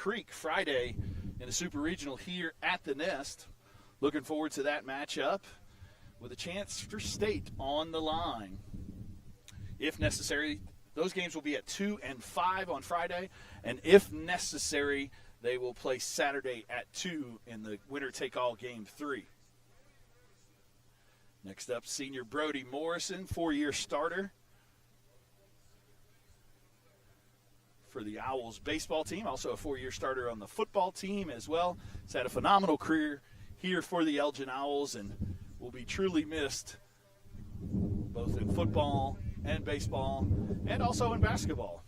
Creek Friday in the Super Regional here at the Nest. Looking forward to that matchup with a chance for state on the line. If necessary, those games will be at 2 and 5 on Friday, and if necessary, they will play Saturday at 2 in the winner-take-all Game 3. Next up, senior Brody Morrison, 4-year starter for the Owls baseball team, also a 4-year starter on the football team as well. He's had a phenomenal career here for the Elgin Owls and will be truly missed both in football and baseball and also in basketball.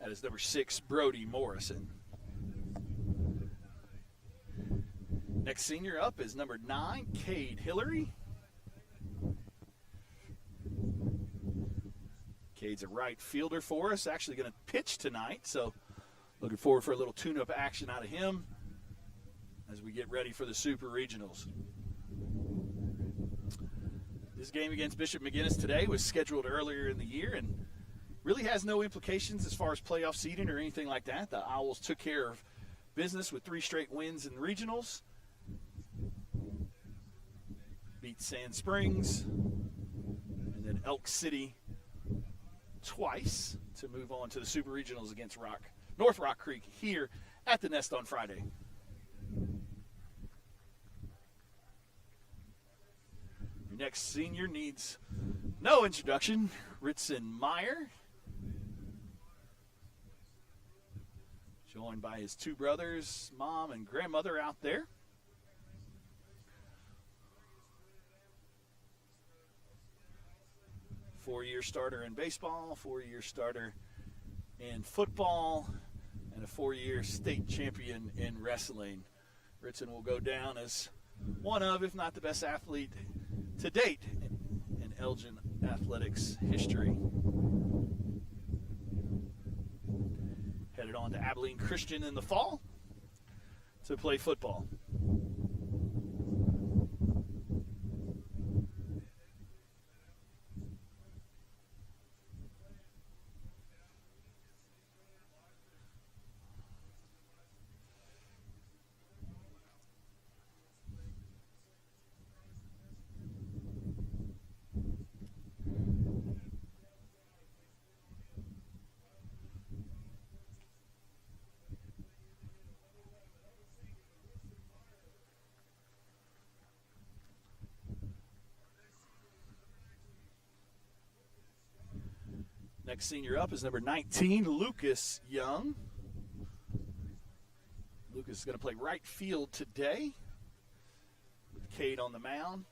That is number 6, Brody Morrison. Next senior up is number 9, Cade Hillary. Cade's a right fielder for us, actually going to pitch tonight, so looking forward for a little tune-up action out of him as we get ready for the Super Regionals. This game against Bishop McGuinness today was scheduled earlier in the year and really has no implications as far as playoff seeding or anything like that. The Owls took care of business with 3 straight wins in the regionals. Beat Sand Springs and then Elk City twice to move on to the Super Regionals against North Rock Creek here at the Nest on Friday. Your next senior needs no introduction, Ritson Meyer. Joined by his 2 brothers, mom and grandmother out there. Four-year starter in baseball, 4-year starter in football, and a 4-year state champion in wrestling. Ritson will go down as one of, if not the best athlete to date in Elgin athletics history. Headed on to Abilene Christian in the fall to play football. Next senior up is number 19, Lucas Young. Lucas is going to play right field today with Cade on the mound.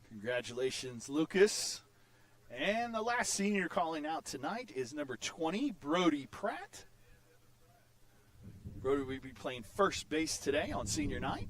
Congratulations, Lucas. And the last senior calling out tonight is number 20, Brody Pratt. Brody will be playing first base today on senior night.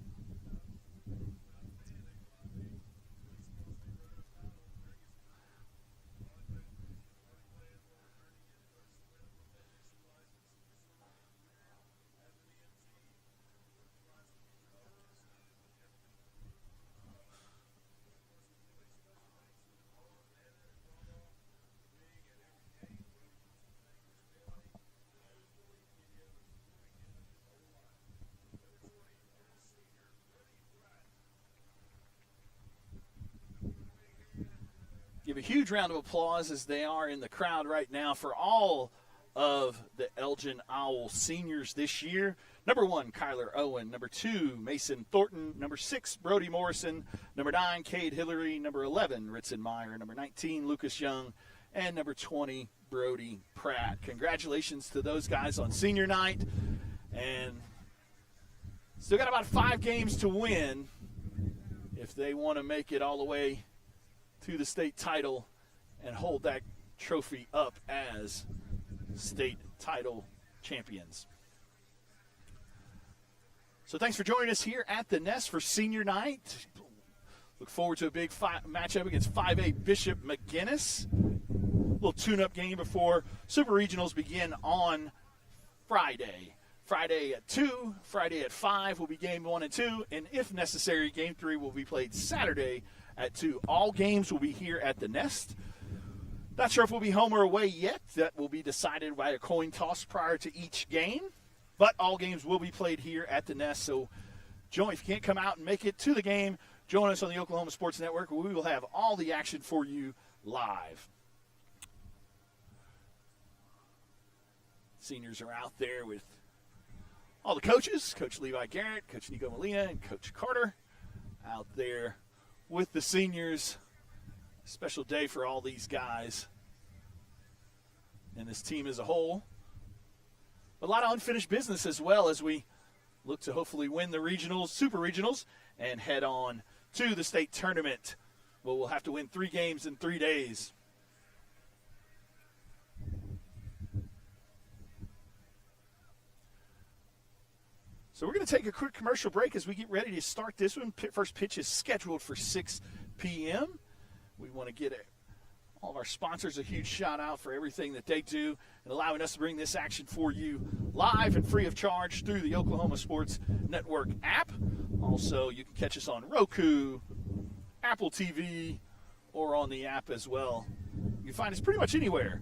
Give a huge round of applause as they are in the crowd right now for all of the Elgin Owl seniors this year. Number 1, Kyler Owen. Number 2, Mason Thornton. Number 6, Brody Morrison. Number 9, Cade Hillary. Number 11, Ritson Meyer. Number 19, Lucas Young. And number 20, Brody Pratt. Congratulations to those guys on senior night. And still got about 5 games to win if they want to make it all the way to the state title and hold that trophy up as state title champions. So thanks for joining us here at the Nest for senior night. Look forward to a big matchup against 5A Bishop McGuinness. A little tune-up game before Super Regionals begin on Friday. Friday at 2, Friday at 5 will be game 1 and 2, and if necessary, game 3 will be played Saturday at 2. All games will be here at the Nest. Not sure if we'll be home or away yet. That will be decided by a coin toss prior to each game. But all games will be played here at the Nest. So join, if you can't come out and make it to the game, join us on the Oklahoma Sports Network, where we will have all the action for you live. Seniors are out there with all the coaches, Coach Levi Garrett, Coach Nico Molina, and Coach Carter out there with the seniors. Special day for all these guys and this team as a whole. A lot of unfinished business as well as we look to hopefully win the regionals, super regionals, and head on to the state tournament. Well, we'll have to win 3 games in 3 days. So we're going to take a quick commercial break as we get ready to start this one. First pitch is scheduled for 6 p.m. We want to get all of our sponsors a huge shout out for everything that they do and allowing us to bring this action for you live and free of charge through the Oklahoma Sports Network app. Also, you can catch us on Roku, Apple TV, or on the app as well. You can find us pretty much anywhere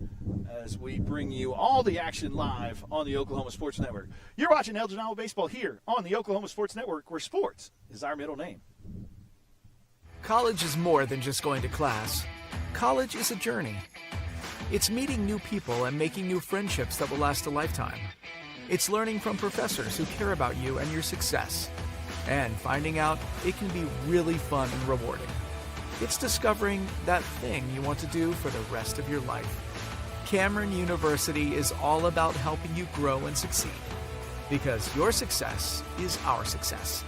as we bring you all the action live on the Oklahoma Sports Network. You're watching Elgin Owl Baseball here on the Oklahoma Sports Network, where sports is our middle name. College is more than just going to class. College is a journey. It's meeting new people and making new friendships that will last a lifetime. It's learning from professors who care about you and your success. And finding out it can be really fun and rewarding. It's discovering that thing you want to do for the rest of your life. Cameron University is all about helping you grow and succeed. Because your success is our success.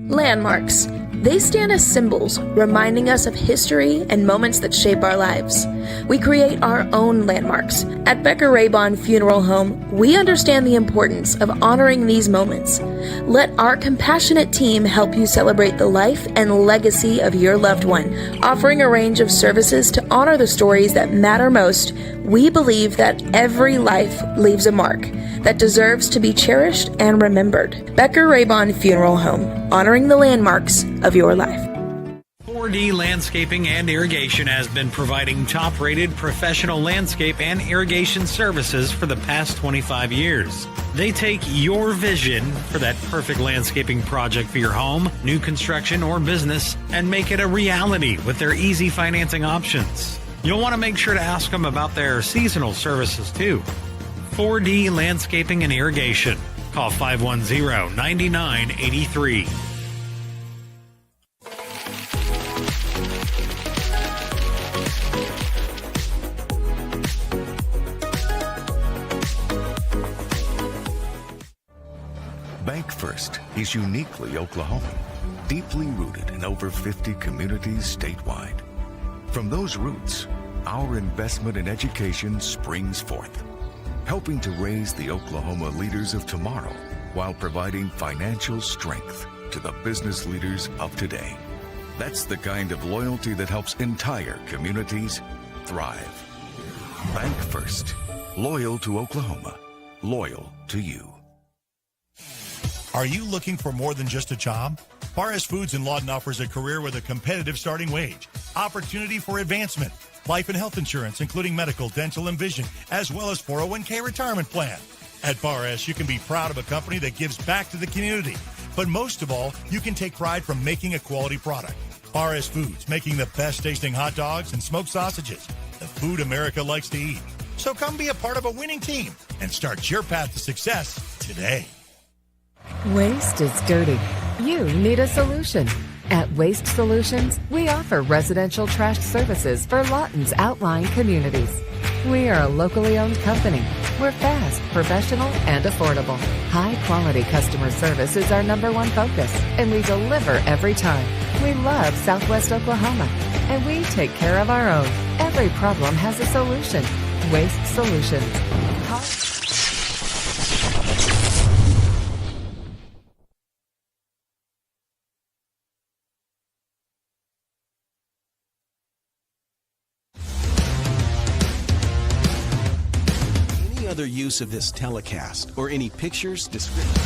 Landmarks. They stand as symbols, reminding us of history and moments that shape our lives. We create our own landmarks. At Becker Raybon Funeral Home, we understand the importance of honoring these moments. Let our compassionate team help you celebrate the life and legacy of your loved one. Offering a range of services to honor the stories that matter most, we believe that every life leaves a mark that deserves to be cherished and remembered. Becker Raybon Funeral Home, honoring the landmarks of your life. 4D Landscaping and Irrigation has been providing top-rated professional landscape and irrigation services for the past 25 years. They take your vision for that perfect landscaping project for your home, new construction, or business and make it a reality with their easy financing options. You'll want to make sure to ask them about their seasonal services too. 4D Landscaping and Irrigation. Call 510-9983. Bank First is uniquely Oklahoman, deeply rooted in over 50 communities statewide. From those roots, our investment in education springs forth, helping to raise the Oklahoma leaders of tomorrow while providing financial strength to the business leaders of today. That's the kind of loyalty that helps entire communities thrive. Bank First, loyal to Oklahoma, loyal to you. Are you looking for more than just a job? Paris Foods in Lawton offers a career with a competitive starting wage, opportunity for advancement, life and health insurance, including medical, dental, and vision, as well as 401k retirement plan. At Paris, you can be proud of a company that gives back to the community. But most of all, you can take pride from making a quality product. RS Foods, making the best tasting hot dogs and smoked sausages. The food America likes to eat. So come be a part of a winning team and start your path to success today. Waste is dirty. You need a solution. At Waste Solutions, we offer residential trash services for Lawton's outlying communities. We are a locally owned company. We're fast, professional, and affordable. High-quality customer service is our #1 focus, and we deliver every time. We love Southwest Oklahoma, and we take care of our own. Every problem has a solution. Waste Solutions. Any other use of this telecast or any pictures, descriptions.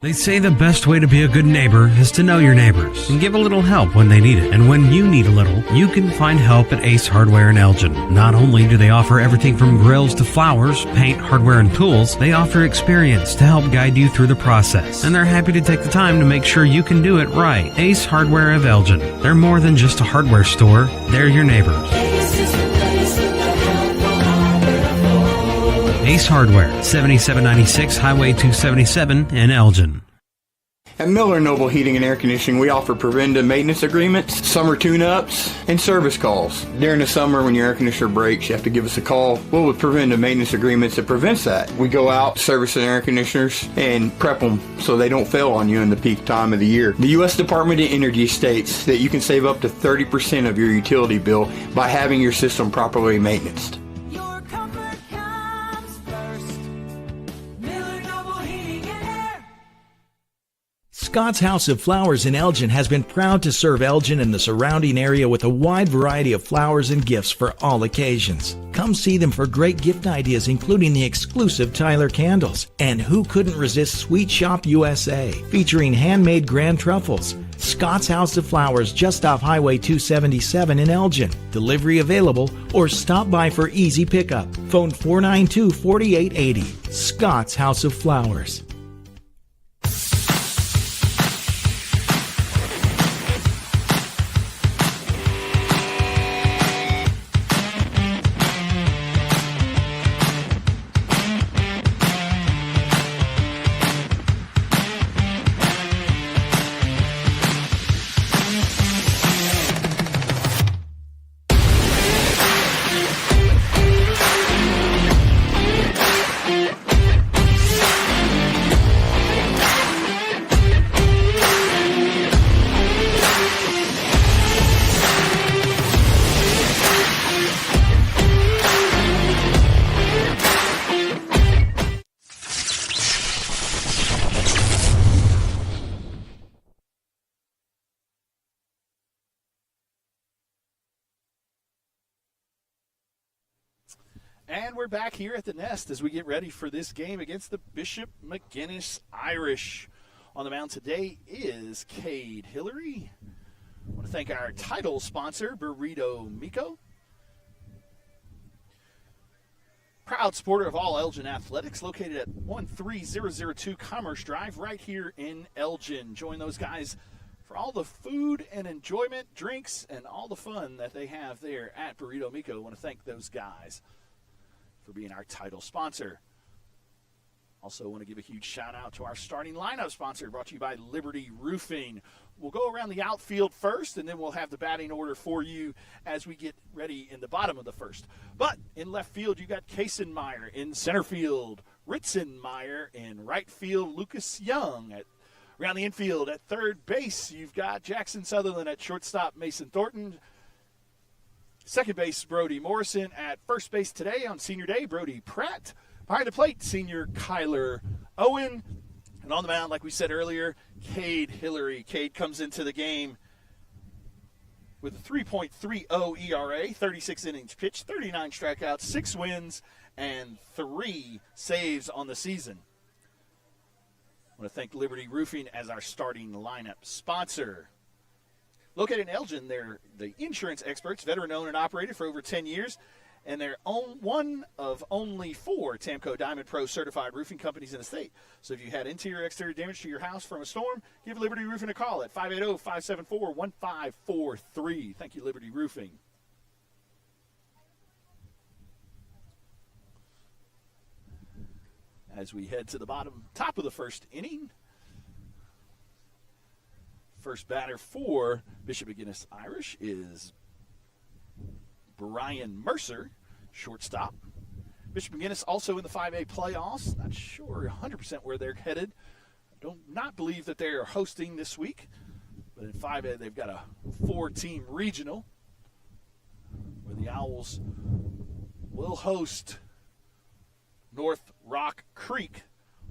They say the best way to be a good neighbor is to know your neighbors and give a little help when they need it. And when you need a little, you can find help at Ace Hardware in Elgin. Not only do they offer everything from grills to flowers, paint, hardware, and tools, they offer experience to help guide you through the process. And they're happy to take the time to make sure you can do it right. Ace Hardware of Elgin. They're more than just a hardware store. They're your neighbors. Ace Hardware, 7796 Highway 277 in Elgin. At Miller Noble Heating and Air Conditioning, we offer preventive maintenance agreements, summer tune-ups, and service calls. During the summer, when your air conditioner breaks, you have to give us a call. Well, with preventive maintenance agreements, it prevents that. We go out, service the air conditioners, and prep them so they don't fail on you in the peak time of the year. The U.S. Department of Energy states that you can save up to 30% of your utility bill by having your system properly maintained. Scott's House of Flowers in Elgin has been proud to serve Elgin and the surrounding area with a wide variety of flowers and gifts for all occasions. Come see them for great gift ideas, including the exclusive Tyler candles. And who couldn't resist Sweet Shop USA, featuring handmade grand truffles. Scott's House of Flowers, just off Highway 277 in Elgin. Delivery available, or stop by for easy pickup. Phone 492-4880. Scott's House of Flowers. And we're back here at the Nest as we get ready for this game against the Bishop McGuinness Irish. On the mound today is Cade Hillary. I want to thank our title sponsor, Burrito Miko. Proud supporter of all Elgin athletics, located at 13002 Commerce Drive right here in Elgin. Join those guys for all the food and enjoyment, drinks, and all the fun that they have there at Burrito Miko. I want to thank those guys for being our title sponsor. Also want to give a huge shout out to our starting lineup sponsor, brought to you by Liberty Roofing. We'll go around the outfield first, and then we'll have the batting order for you as we get ready in the bottom of the first. But in left field, you got Kaysenmeyer. In center field, Ritzenmeyer. In right field, Lucas Young. Around the infield at third base, you've got Jackson Sutherland. At shortstop, Mason Thornton. Second base, Brody Morrison. At first base today on senior day, Brody Pratt. Behind the plate, senior Kyler Owen. And on the mound, like we said earlier, Cade Hillary. Cade comes into the game with a 3.30 ERA, 36 innings pitched, 39 strikeouts, 6 wins, and 3 saves on the season. I want to thank Liberty Roofing as our starting lineup sponsor. Located in Elgin, they're the insurance experts, veteran-owned and operated for over 10 years, and they're one of only 4 Tamco Diamond Pro certified roofing companies in the state. So if you had interior, exterior damage to your house from a storm, give Liberty Roofing a call at 580-574-1543. Thank you, Liberty Roofing. As we head to the top of the first inning, first batter for Bishop McGuinness Irish is Brian Mercer, shortstop. Bishop McGuinness also in the 5A playoffs. Not sure 100% where they're headed. Do not believe that they are hosting this week. But in 5A, they've got a 4-team regional where the Owls will host North Rock Creek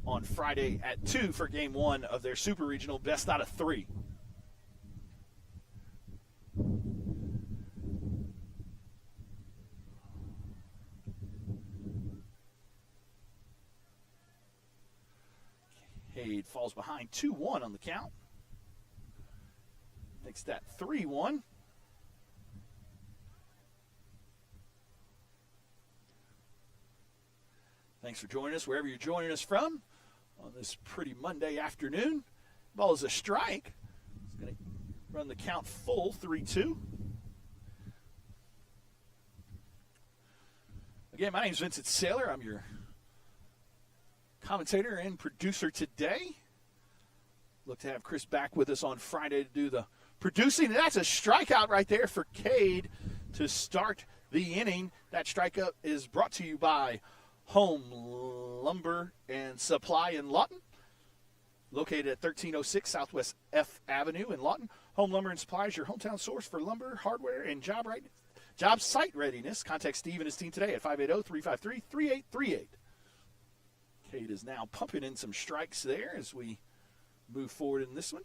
on Friday at 2 for Game 1 of their Super Regional best out of 3. Cade falls behind 2-1 on the count. Makes that 3-1. Thanks for joining us wherever you're joining us from on this pretty Monday afternoon. Ball is a strike. It's going to run the count full, 3-2. Again, my name is Vincent Saylor. I'm your commentator and producer today. Look to have Chris back with us on Friday to do the producing. And that's a strikeout right there for Cade to start the inning. That strikeout is brought to you by Home Lumber and Supply in Lawton, located at 1306 Southwest F Avenue in Lawton. Home Lumber and Supply is your hometown source for lumber, hardware, and job site readiness. Contact Steve and his team today at 580-353-3838. Cade is now pumping in some strikes there as we move forward in this one.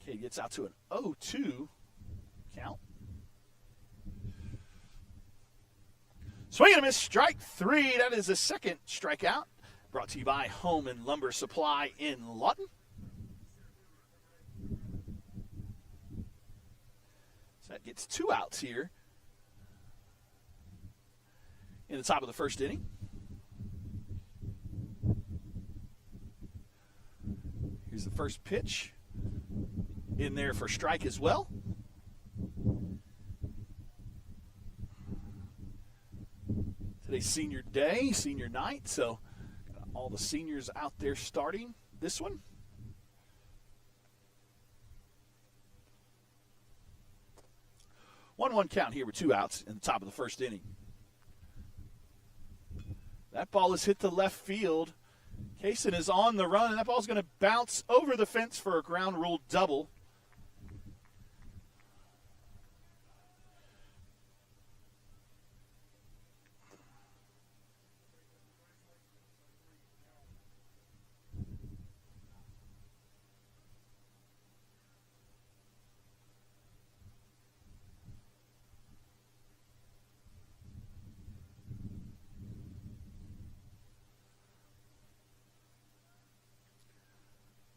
Cade gets out to an 0-2 count. Swing and a miss, strike 3. That is the second strikeout. Brought to you by Home and Lumber Supply in Lawton. So that gets 2 outs here in the top of the first inning. Here's the first pitch. In there for strike as well. Today's senior day, senior night, so got all the seniors out there starting this one. One count here with 2 outs in the top of the first inning. That ball is hit to left field. Kaysen is on the run, and that ball's going to bounce over the fence for a ground rule double.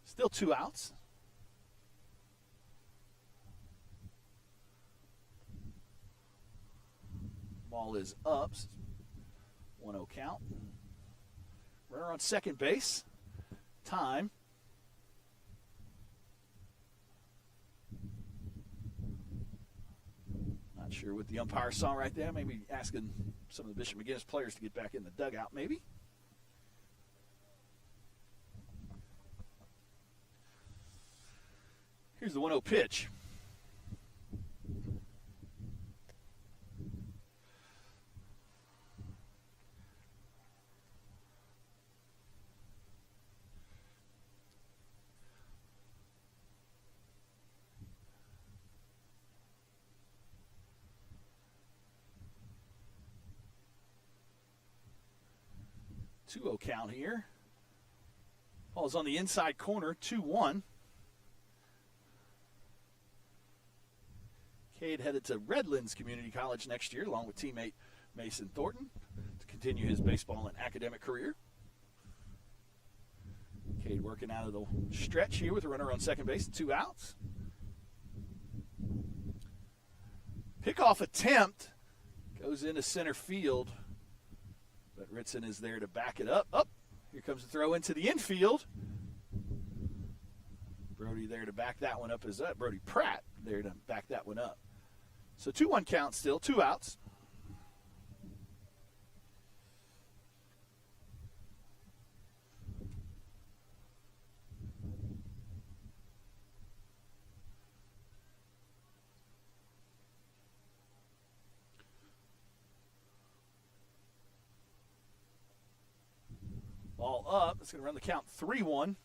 Still 2 outs. Ball is up. 1-0 count. Runner on second base. Time. Not sure what the umpire saw right there. Maybe asking some of the Bishop McGuinness players to get back in the dugout, maybe. Here's the 1-0 pitch. 2-0 count here. Ball's on the inside corner, 2-1. Cade headed to Redlands Community College next year, along with teammate Mason Thornton, to continue his baseball and academic career. Cade working out of the stretch here with a runner on second base and 2 outs. Pickoff attempt goes into center field, but Ritson is there to back it up. Up, here comes the throw into the infield. Brody there to back that one up as up. Brody Pratt there to back that one up. So 2-1 count still, 2 outs. Ball up. It's going to run the count 3-1.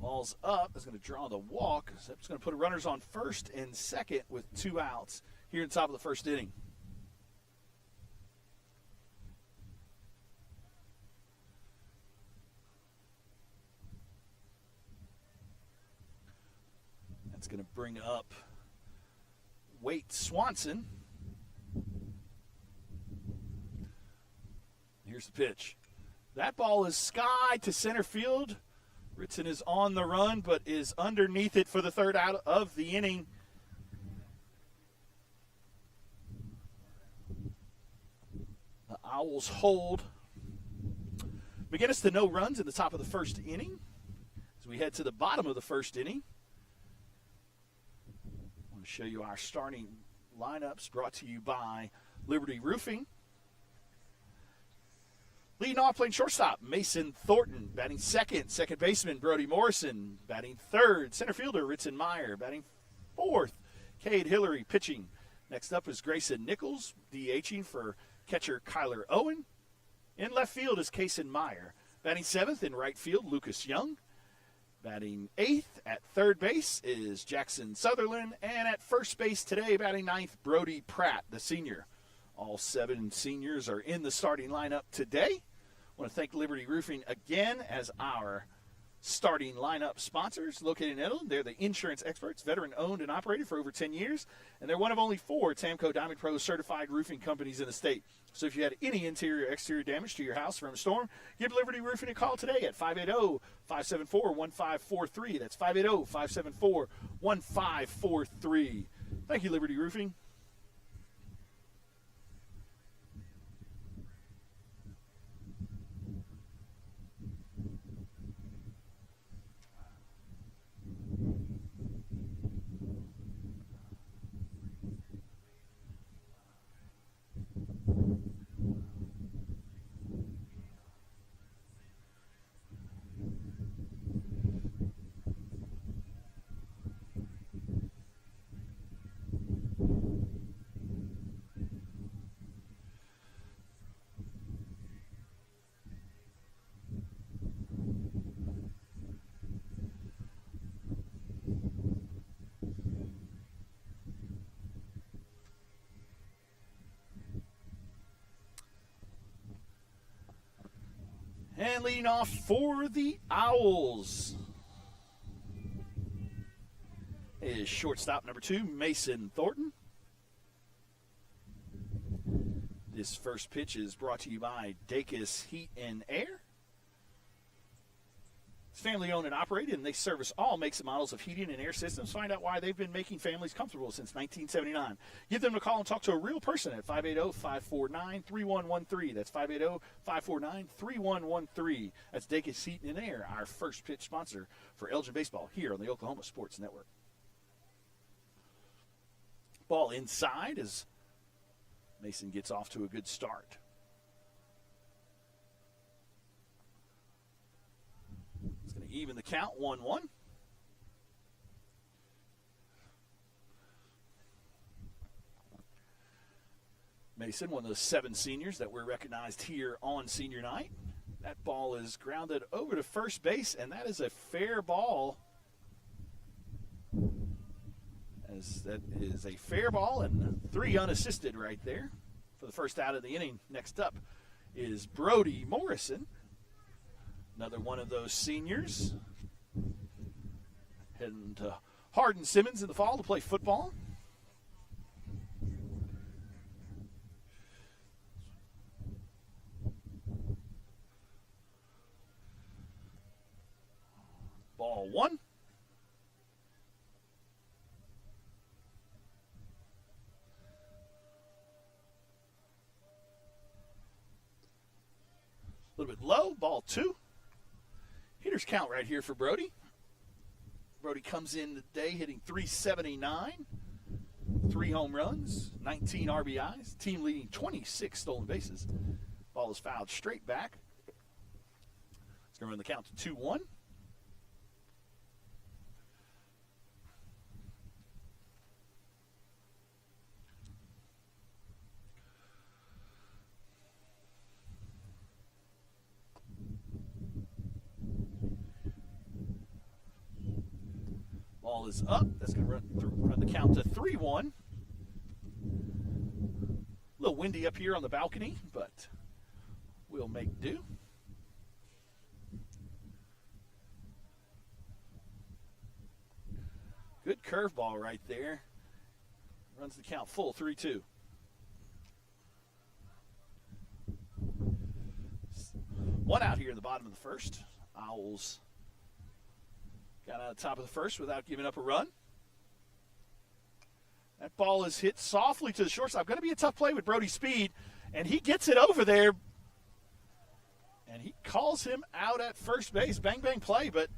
Ball's up. It's going to draw the walk. So it's going to put runners on first and second with 2 outs here in the top of the first inning. That's going to bring up Wade Swanson. Here's the pitch. That ball is sky to center field. Ritson is on the run, but is underneath it for the 3rd out of the inning. The Owls hold. McGuinness to no runs in the top of the first inning. As we head to the bottom of the first inning, I want to show you our starting lineups brought to you by Liberty Roofing. Leading off, playing shortstop, Mason Thornton. Batting second, second baseman, Brody Morrison. Batting third, center fielder, Ritson Meyer. Batting fourth, Cade Hillary. Pitching. Next up is Grayson Nichols, DHing for catcher Kyler Owen. In left field is Kason Meyer. Batting seventh in right field, Lucas Young. Batting eighth at third base is Jackson Sutherland. And at first base today, batting ninth, Brody Pratt, the senior. All 7 seniors are in the starting lineup today. I want to thank Liberty Roofing again as our starting lineup sponsors. Located in Elgin, they're the insurance experts, veteran-owned and operated for over 10 years, and they're one of only 4 Tamco Diamond Pro certified roofing companies in the state. So if you had any interior or exterior damage to your house from a storm, give Liberty Roofing a call today at 580-574-1543. That's 580-574-1543. Thank you, Liberty Roofing. And leading off for the Owls is shortstop number 2, Mason Thornton. This first pitch is brought to you by Dacus Heat and Air. It's family owned and operated, and they service all makes and models of heating and air systems. Find out why they've been making families comfortable since 1979. Give them a call and talk to a real person at 580-549-3113. That's 580-549-3113. That's Dacus Heat and Air, our first pitch sponsor for Elgin Baseball here on the Oklahoma Sports Network. Ball inside as Mason gets off to a good start. Even the count, 1-1. Mason, one of those 7 seniors that were recognized here on senior night. That ball is grounded over to first base, and that is a fair ball. As that is a fair ball and 3 unassisted right there for the first out of the inning. Next up is Brody Morrison, another one of those seniors. Heading to Hardin Simmons in the fall to play football. Ball 1. A little bit low, ball 2. Hitter's count right here for Brody. Brody comes in today hitting .379, 3 home runs, 19 RBIs, team leading 26 stolen bases. Ball is fouled straight back. It's going to run the count to 2-1. Ball is up. That's going to run the count to 3-1. A little windy up here on the balcony, but we'll make do. Good curveball right there. Runs the count full, 3-2. One out here in the bottom of the first. Owls got out of the top of the first without giving up a run. That ball is hit softly to the shortstop. Going to be a tough play with Brody's speed, and he gets it over there. And he calls him out at first base. Bang, bang play, but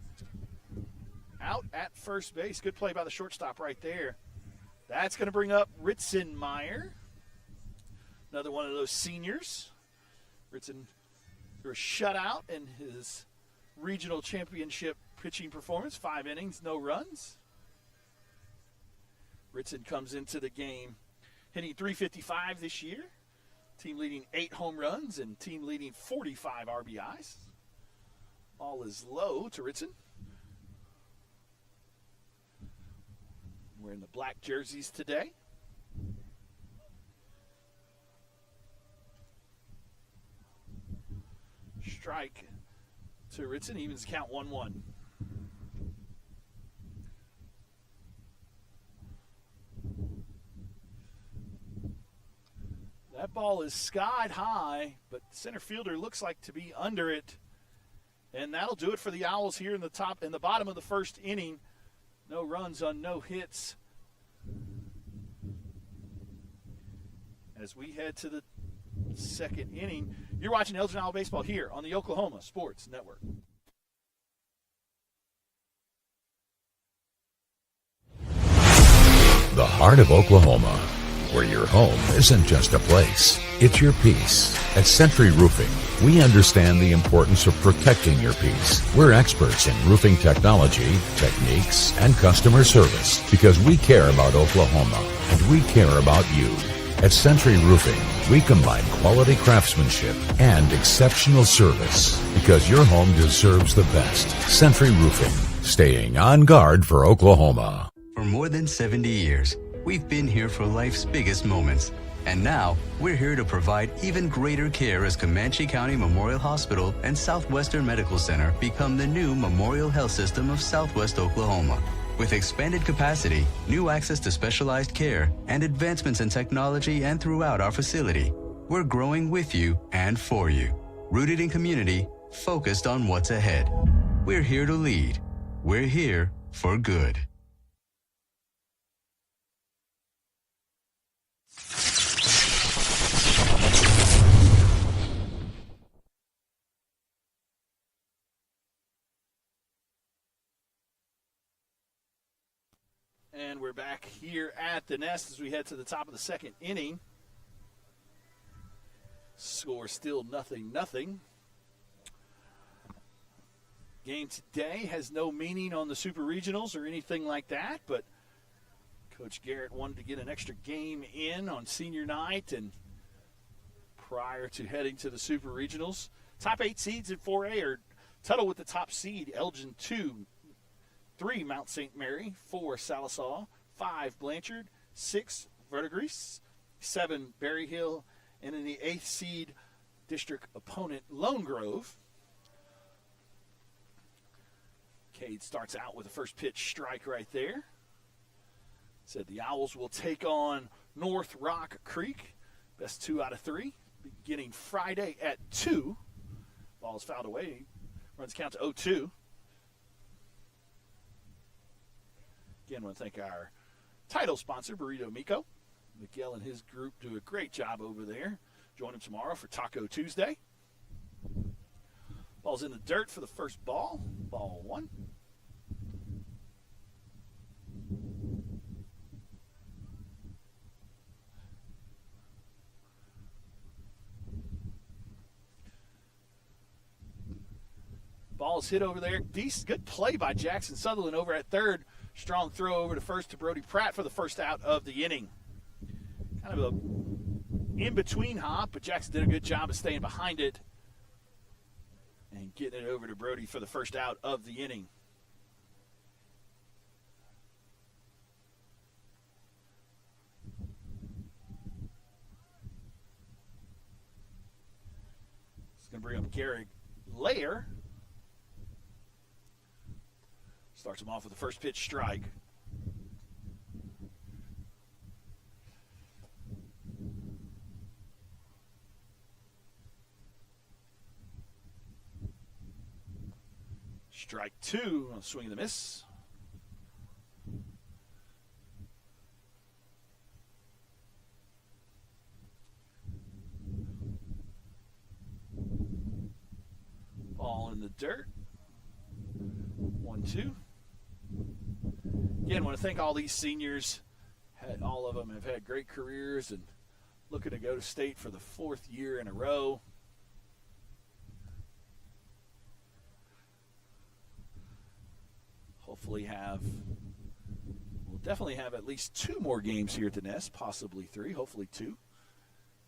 out at first base. Good play by the shortstop right there. That's going to bring up Ritzenmeyer, another one of those seniors. Ritzen threw a shutout in his regional championship pitching performance, 5 innings, no runs. Ritson comes into the game hitting .355 this year, team leading 8 home runs and team leading 45 RBIs. Ball is low to Ritson. Wearing the black jerseys today. Strike to Ritson, evens count 1-1. That ball is skied high, but center fielder looks like to be under it. And that'll do it for the Owls here in the bottom of the first inning. No runs on no hits. As we head to the second inning, you're watching Elgin Owl Baseball here on the Oklahoma Sports Network. The heart of Oklahoma, where your home isn't just a place, it's your peace. At Century Roofing, we understand the importance of protecting your peace. We're experts in roofing technology, techniques, and customer service because we care about Oklahoma and we care about you. At Century Roofing, we combine quality craftsmanship and exceptional service because your home deserves the best. Century Roofing, staying on guard for Oklahoma. For more than 70 years, we've been here for life's biggest moments. And now, we're here to provide even greater care as Comanche County Memorial Hospital and Southwestern Medical Center become the new Memorial Health System of Southwest Oklahoma. With expanded capacity, new access to specialized care, and advancements in technology and throughout our facility, we're growing with you and for you. Rooted in community, focused on what's ahead. We're here to lead. We're here for good. And we're back here at the Nest as we head to the top of the second inning. Score still 0-0. Game today has no meaning on the Super Regionals or anything like that, but Coach Garrett wanted to get an extra game in on senior night and prior to heading to the Super Regionals. Top 8 seeds in 4A are Tuttle with the top seed, Elgin 2, 3 Mount St. Mary, 4 Salisaw, 5 Blanchard, 6 Verdigris, 7 Berry Hill, and in the 8th seed district opponent Lone Grove. Cade starts out with a first pitch strike right there. Said the Owls will take on North Rock Creek. Best 2 out of 3. Beginning Friday at 2. Ball's fouled away. Runs count to 0-2. Again, I want to thank our title sponsor, Burrito Mico. Miguel and his group do a great job over there. Join him tomorrow for Taco Tuesday. Ball's in the dirt for the first ball. Ball 1. Ball's hit over there. Decent, good play by Jackson Sutherland over at third. Strong throw over to first to Brody Pratt for the first out of the inning. Kind of a in-between hop, but Jackson did a good job of staying behind it and getting it over to Brody for the first out of the inning. It's going to bring up Garrett Lair. Starts him off with the first pitch strike. Strike 2 on a swing and a miss. Ball in the dirt. 1-2. Again, I want to thank all these seniors. All of them have had great careers and looking to go to state for the 4th year in a row. We'll definitely have at least 2 more games here at the Nest, possibly 3, hopefully 2.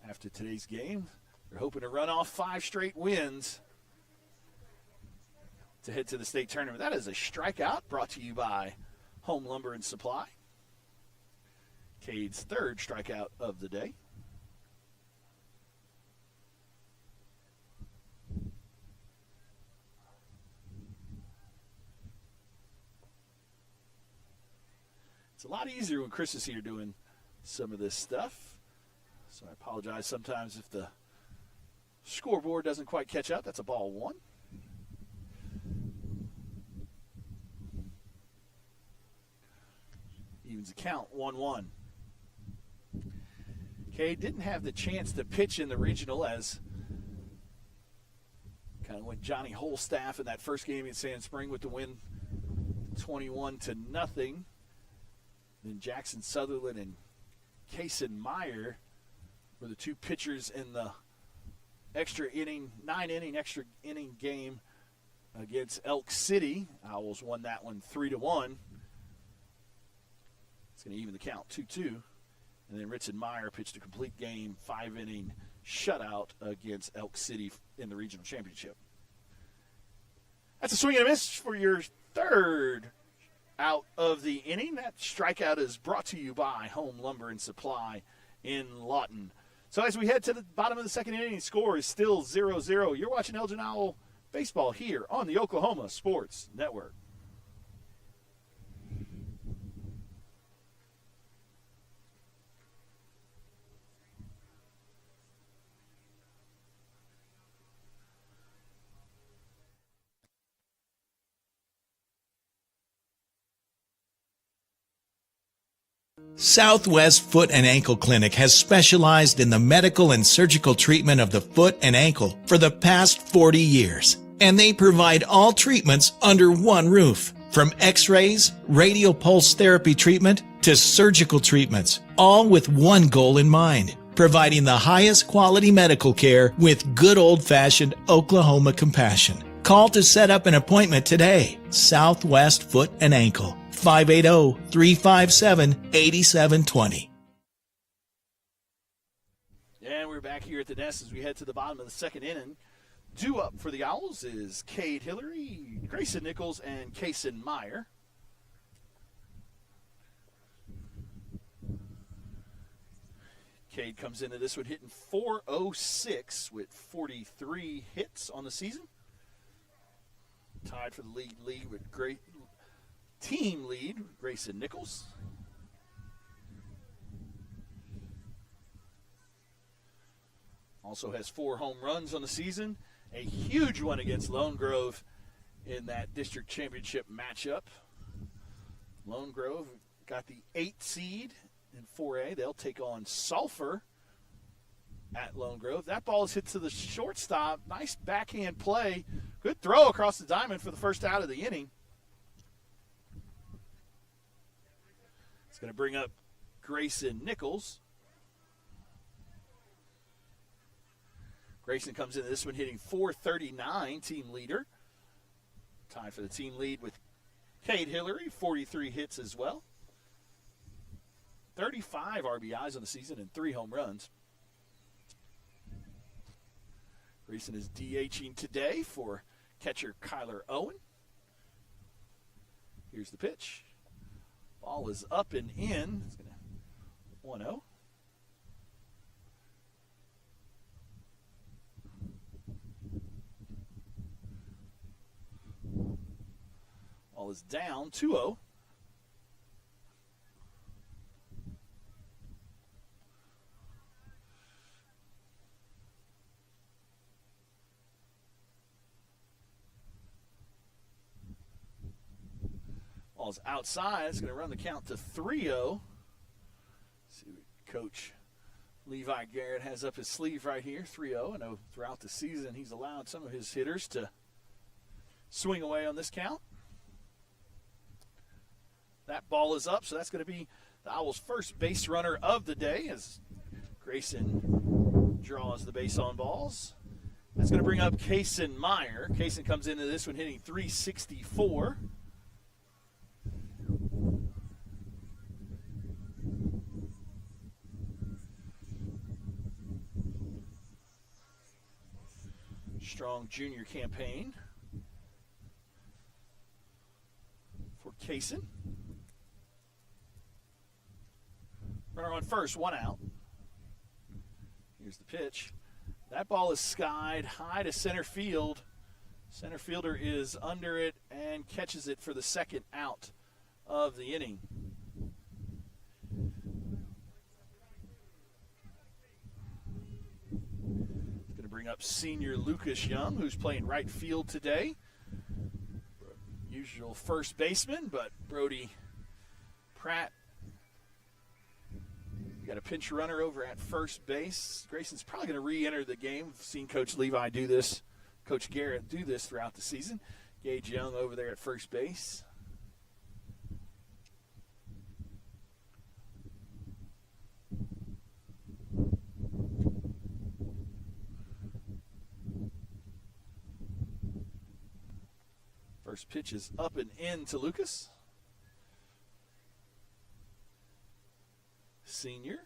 After today's game, they're hoping to run off 5 straight wins to head to the state tournament. That is a strikeout brought to you by Home Lumber and Supply. Cade's 3rd strikeout of the day. It's a lot easier when Chris is here doing some of this stuff. So I apologize sometimes if the scoreboard doesn't quite catch up. That's a ball 1. Evens the count, 1-1. Cade didn't have the chance to pitch in the regional as kind of went Johnny Holstaff in that first game in Sand Spring with the win 21-0. Then Jackson Sutherland and Kason Meyer were the 2 pitchers in the extra inning, 9-inning extra inning game against Elk City. Owls won that one 3-1. It's going to even the count, 2-2. And then Ritson Meyer pitched a complete game, 5-inning shutout against Elk City in the regional championship. That's a swing and a miss for your 3rd out of the inning. That strikeout is brought to you by Home Lumber and Supply in Lawton. So as we head to the bottom of the 2nd inning, the score is still 0-0. You're watching Elgin Owl baseball here on the Oklahoma Sports Network. Southwest Foot and Ankle Clinic has specialized in the medical and surgical treatment of the foot and ankle for the past 40 years. And they provide all treatments under one roof. From x-rays, radial pulse therapy treatment, to surgical treatments, all with one goal in mind: providing the highest quality medical care with good old-fashioned Oklahoma compassion. Call to set up an appointment today. Southwest Foot and Ankle. 580-357-8720. And we're back here at the Nest as we head to the bottom of the 2nd inning. Due up for the Owls is Cade Hillary, Grayson Nichols, and Kason Meyer. Cade comes into this one hitting .406 with 43 hits on the season. Tied for the lead with team lead with Grayson Nichols. Also has 4 home runs on the season. A huge one against Lone Grove in that district championship matchup. Lone Grove got the 8th seed in 4A. They'll take on Sulphur at Lone Grove. That ball is hit to the shortstop. Nice backhand play. Good throw across the diamond for the first out of the inning. It's going to bring up Grayson Nichols. Grayson comes into this one hitting .439, team leader. Tied for the team lead with Cade Hillary, 43 hits as well. 35 RBIs on the season and 3 home runs. Grayson is DHing today for catcher Kyler Owen. Here's the pitch. Ball is up and in. It's going to 1-0. Ball is down 2-0. Ball's outside. It's going to run the count to 3-0. See what Coach Levi Garrett has up his sleeve right here. 3-0. I know throughout the season he's allowed some of his hitters to swing away on this count. That ball is up, so that's going to be the Owls' first base runner of the day as Grayson draws the base on balls. That's going to bring up Kason Meyer. Kason comes into this one hitting .364. Strong junior campaign for Kason. Runner on first, 1 out. Here's the pitch. That ball is skied high to center field. Center fielder is under it and catches it for the 2nd out of the inning. It's going to bring up senior Lucas Young, who's playing right field today. Usual first baseman, but Brody Pratt got a pinch runner over at first base. Grayson's probably going to re-enter the game. We've seen Coach Levi do this, Coach Garrett do this throughout the season. Gage Young over there at first base. First pitch is up and in to Lucas. Senior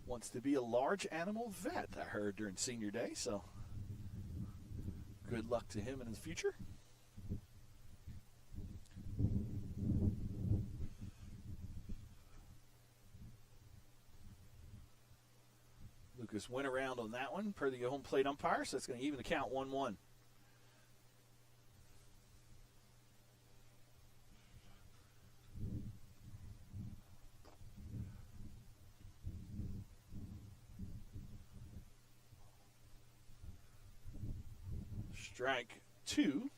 wants to be a large animal vet, I heard during senior day, so good luck to him in the future. Lucas went around on that one per the home plate umpire, so that's going to even the count 1-1. Strike 2.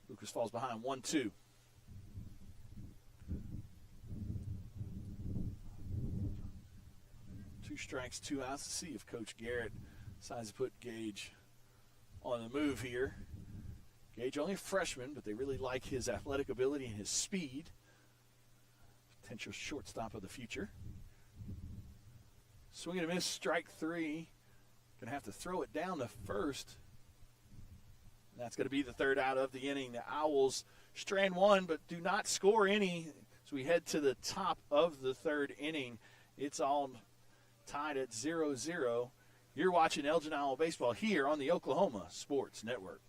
Lucas falls behind 1-2. Two strikes, 2 outs. To see if Coach Garrett decides to put Gage on the move here. Gage only a freshman, but they really like his athletic ability and his speed. Potential shortstop of the future. Swing and a miss, strike 3. Going to have to throw it down to first. That's going to be the 3rd out of the inning. The Owls strand 1, but do not score any. As we head to the top of the 3rd inning, it's all tied at 0-0 You're watching Elgin Owl Baseball here on the Oklahoma Sports Network.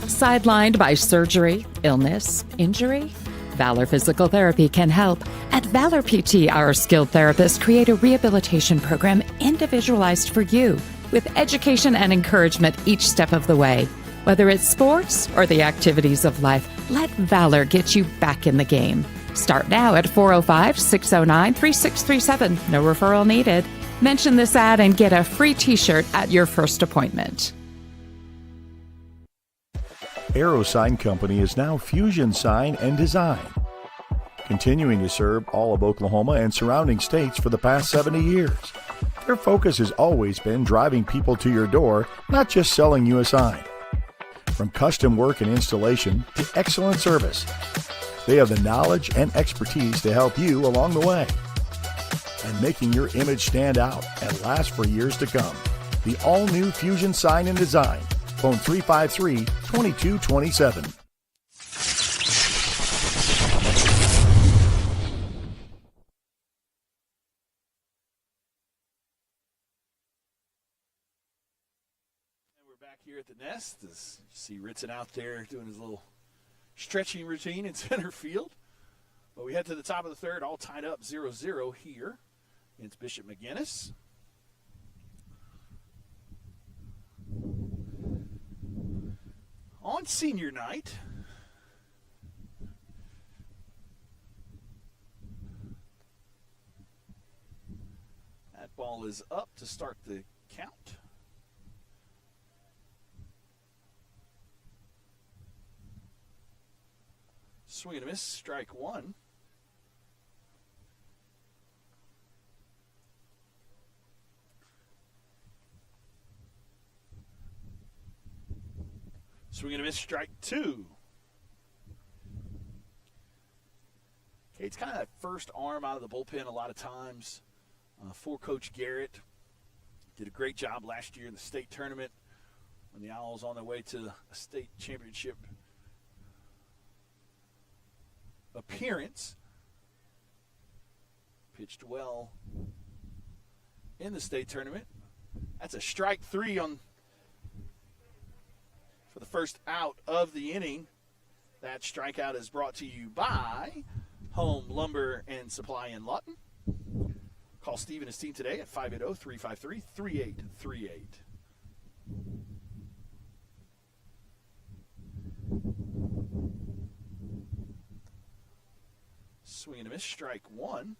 Sidelined by surgery, illness, injury? Valor Physical Therapy can help. At Valor PT, our skilled therapists create a rehabilitation program individualized for you, with education and encouragement each step of the way. Whether it's sports or the activities of life, let Valor get you back in the game. Start now at 405-609-3637. No referral needed. Mention this ad and get a free t-shirt at your first appointment. Aero Sign Company is now Fusion Sign and Design, continuing to serve all of Oklahoma and surrounding states for the past 70 years. Their focus has always been driving people to your door, not just selling you a sign. From custom work and installation to excellent service, they have the knowledge and expertise to help you along the way and making your image stand out and last for years to come. The all-new Fusion Sign and Design. Phone 353-2227. Back here at the Nest, as you see Ritson out there doing his little stretching routine in center field. But we head to the top of the third, all tied up 0-0 here against Bishop McGuinness. On senior night, that ball is up to start the count. Swing and a miss, strike one. Swing and a miss, strike two. Okay, it's kind of that first arm out of the bullpen a lot of times for Coach Garrett. Did a great job last year in the state tournament when the Owls on their way to a state championship appearance. Pitched well in the state tournament. That's a strike three on for the first out of the inning. That strikeout is brought to you by Home Lumber and Supply in Lawton. Call Steve and his team today at 580-353-3838. Swing and a miss, strike one.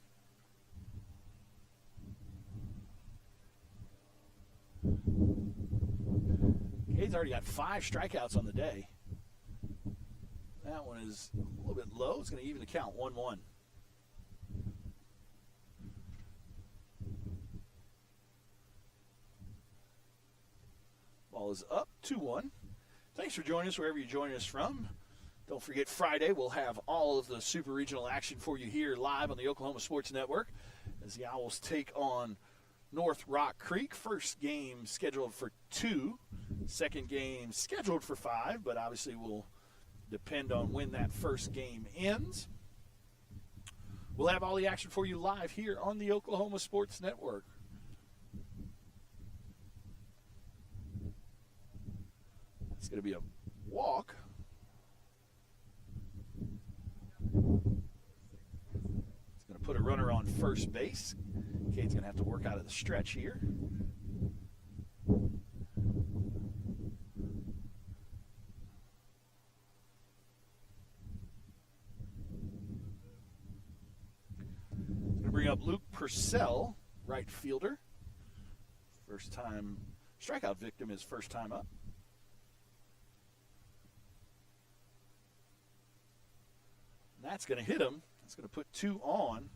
He's already got 5 strikeouts on the day. That one is a little bit low. It's going to even the count, 1-1. Ball is up, 2-1. Thanks for joining us wherever you're joining us from. Don't forget, Friday we'll have all of the super regional action for you here live on the Oklahoma Sports Network as the Owls take on North Rock Creek. First game scheduled for 2. Second game scheduled for 5, but obviously will depend on when that first game ends. We'll have all the action for you live here on the Oklahoma Sports Network. It's going to be a walk. It's going to put a runner on first base. Cade's going to have to work out of the stretch here. Going to bring up Luke Purcell, right fielder. First time strikeout victim is first time up. That's going to hit him. That's going to put 2 on.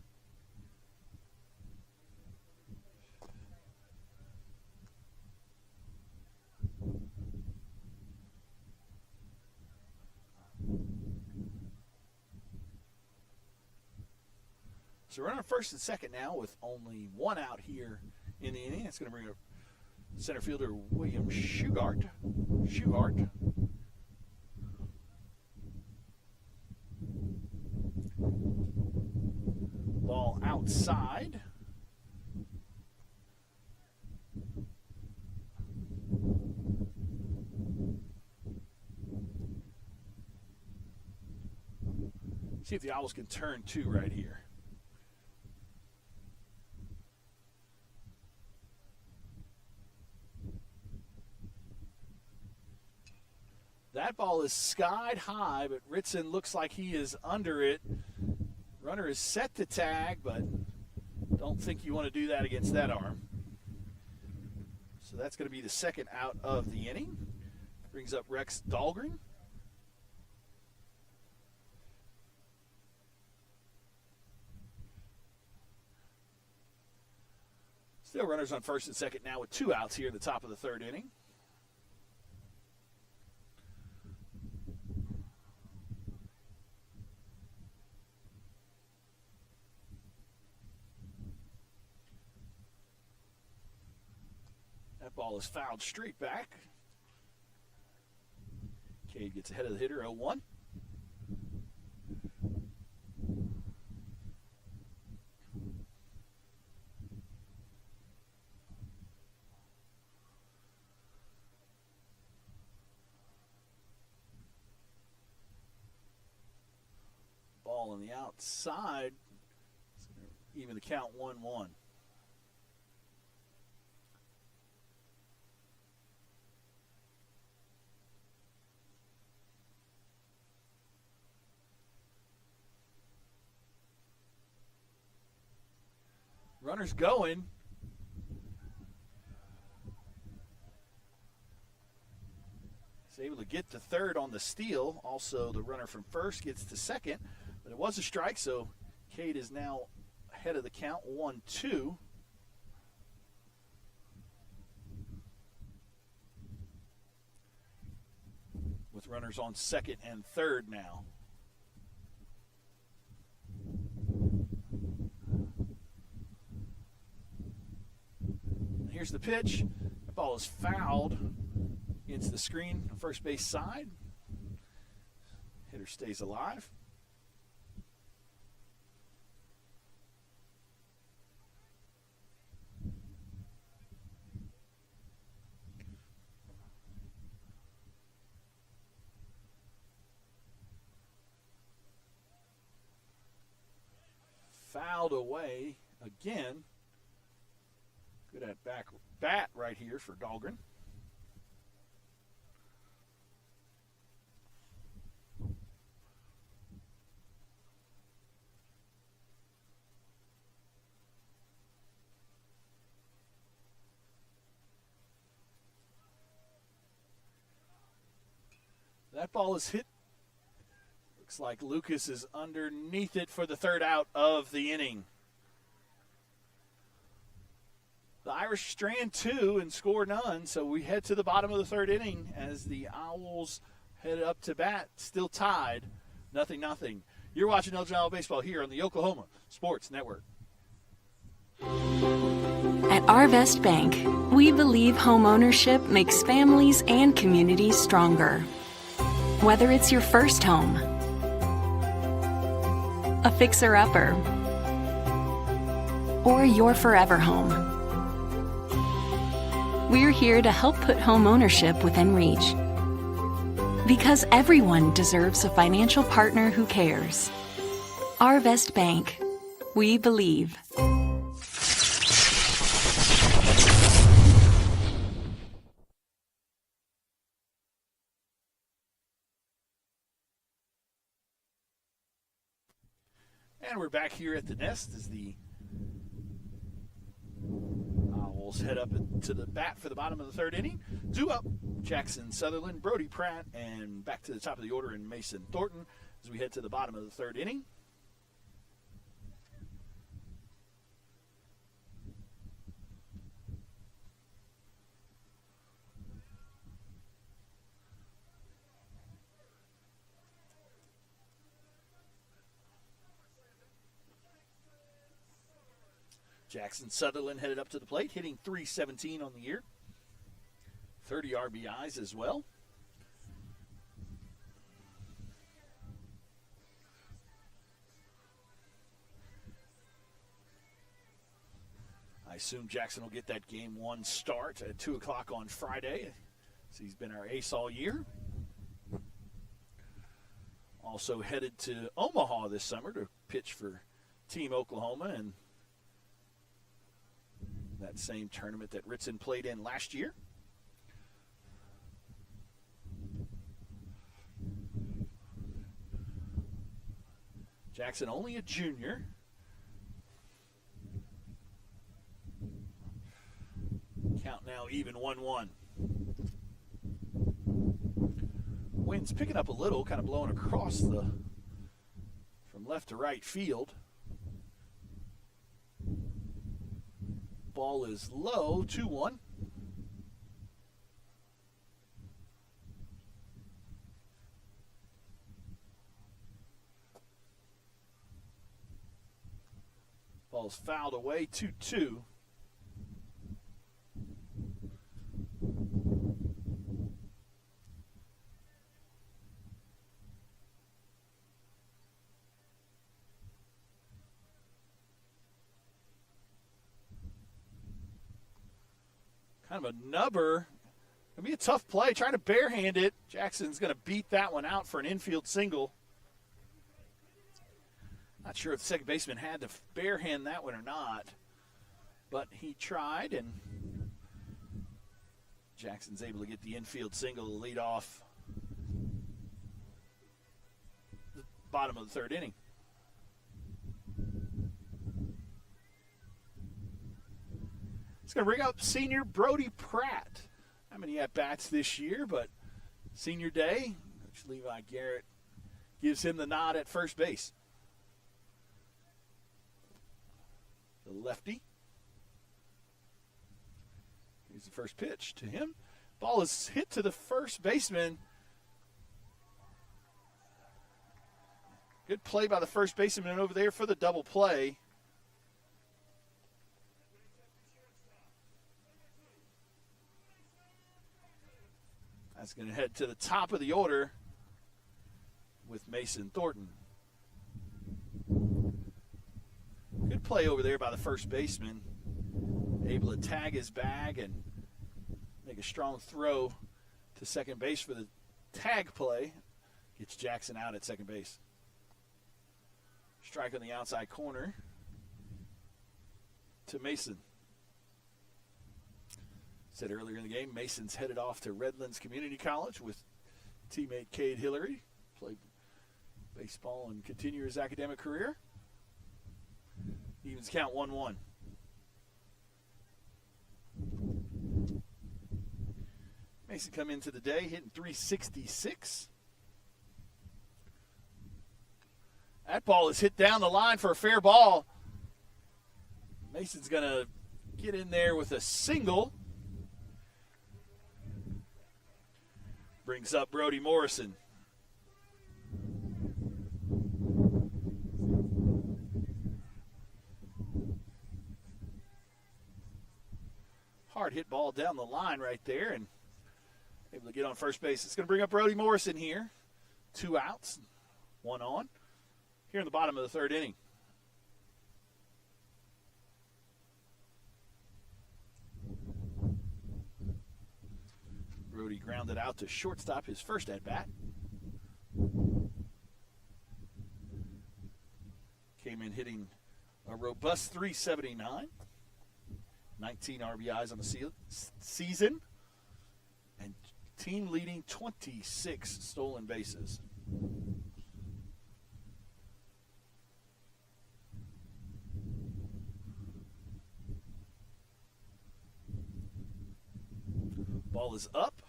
So we're on first and second now with only 1 out here in the inning. It's going to bring up center fielder William Shugart. Ball outside. See if the Owls can turn two right here. That ball is skied high, but Ritson looks like he is under it. Runner is set to tag, but don't think you want to do that against that arm. So that's going to be the second out of the inning. Brings up Rex Dahlgren. Still runners on first and second now with 2 outs here in the top of the third inning. That ball is fouled straight back. Cade gets ahead of the hitter, 0-1. Ball on the outside. Even the count 1-1. Runners going. He's able to get to third on the steal. Also, the runner from first gets to second. But it was a strike, so Cade is now ahead of the count, 1-2. With runners on second and third now. Here's the pitch. The ball is fouled against the screen, first base side. Hitter stays alive. Fouled away again. Good at bat right here for Dahlgren. That ball is hit. Looks like Lucas is underneath it for the third out of the inning. The Irish strand 2 and score none, so we head to the bottom of the third inning as the Owls head up to bat, still tied, 0-0. You're watching Elgin Owl Baseball here on the Oklahoma Sports Network. At Arvest Bank, we believe home ownership makes families and communities stronger. Whether it's your first home, a fixer-upper, or your forever home, we're here to help put home ownership within reach. Because everyone deserves a financial partner who cares. Arvest Bank. We believe. And we're back here at the Nest as the Owls head up to the bat for the bottom of the third inning. Two up, Jackson Sutherland, Brody Pratt, and back to the top of the order in Mason Thornton as we head to the bottom of the third inning. Jackson Sutherland headed up to the plate, hitting .317 on the year. 30 RBIs as well. I assume Jackson will get that game one start at 2 o'clock on Friday. So he's been our ace all year. Also headed to Omaha this summer to pitch for Team Oklahoma and that same tournament that Ritson played in last year. Jackson only a junior. Count now even 1-1. Wind's picking up a little, kind of blowing across from left to right field. Ball is low, 2-1. Ball's fouled away, 2-2. Kind of a nubber. Gonna be a tough play. Trying to barehand it. Jackson's gonna beat that one out for an infield single. Not sure if the second baseman had to barehand that one or not, but he tried, and Jackson's able to get the infield single to lead off the bottom of the third inning. It's going to bring up senior Brody Pratt. How many at-bats this year, but senior day, Coach Levi Garrett gives him the nod at first base. The lefty. Here's the first pitch to him. Ball is hit to the first baseman. Good play by the first baseman over there for the double play. That's going to head to the top of the order with Mason Thornton. Good play over there by the first baseman. Able to tag his bag and make a strong throw to second base for the tag play. Gets Jackson out at second base. Strike on the outside corner to Mason. Said earlier in the game, Mason's headed off to Redlands Community College with teammate Cade Hillary. Played baseball and continue his academic career. Evens count 1-1. Mason come into the day hitting .366. That ball is hit down the line for a fair ball. Mason's going to get in there with a single. Brings up Brody Morrison. Hard hit ball down the line right there and able to get on first base. It's going to bring up Brody Morrison here. 2 outs, 1 on. Here in the bottom of the third inning. Brody grounded out to shortstop his first at-bat. Came in hitting a robust .379. 19 RBIs on the season. And team leading 26 stolen bases. Ball is up.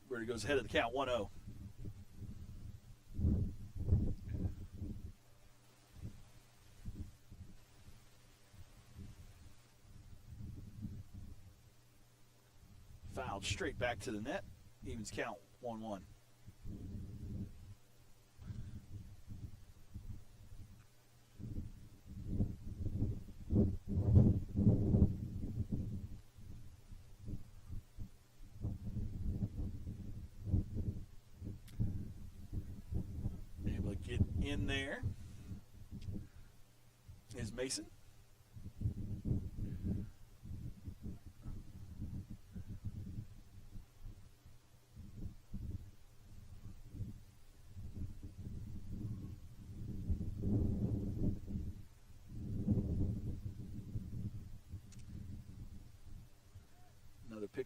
Brody goes ahead of the count, 1-0. Fouled straight back to the net. Evens count, 1-1. In there is Mason.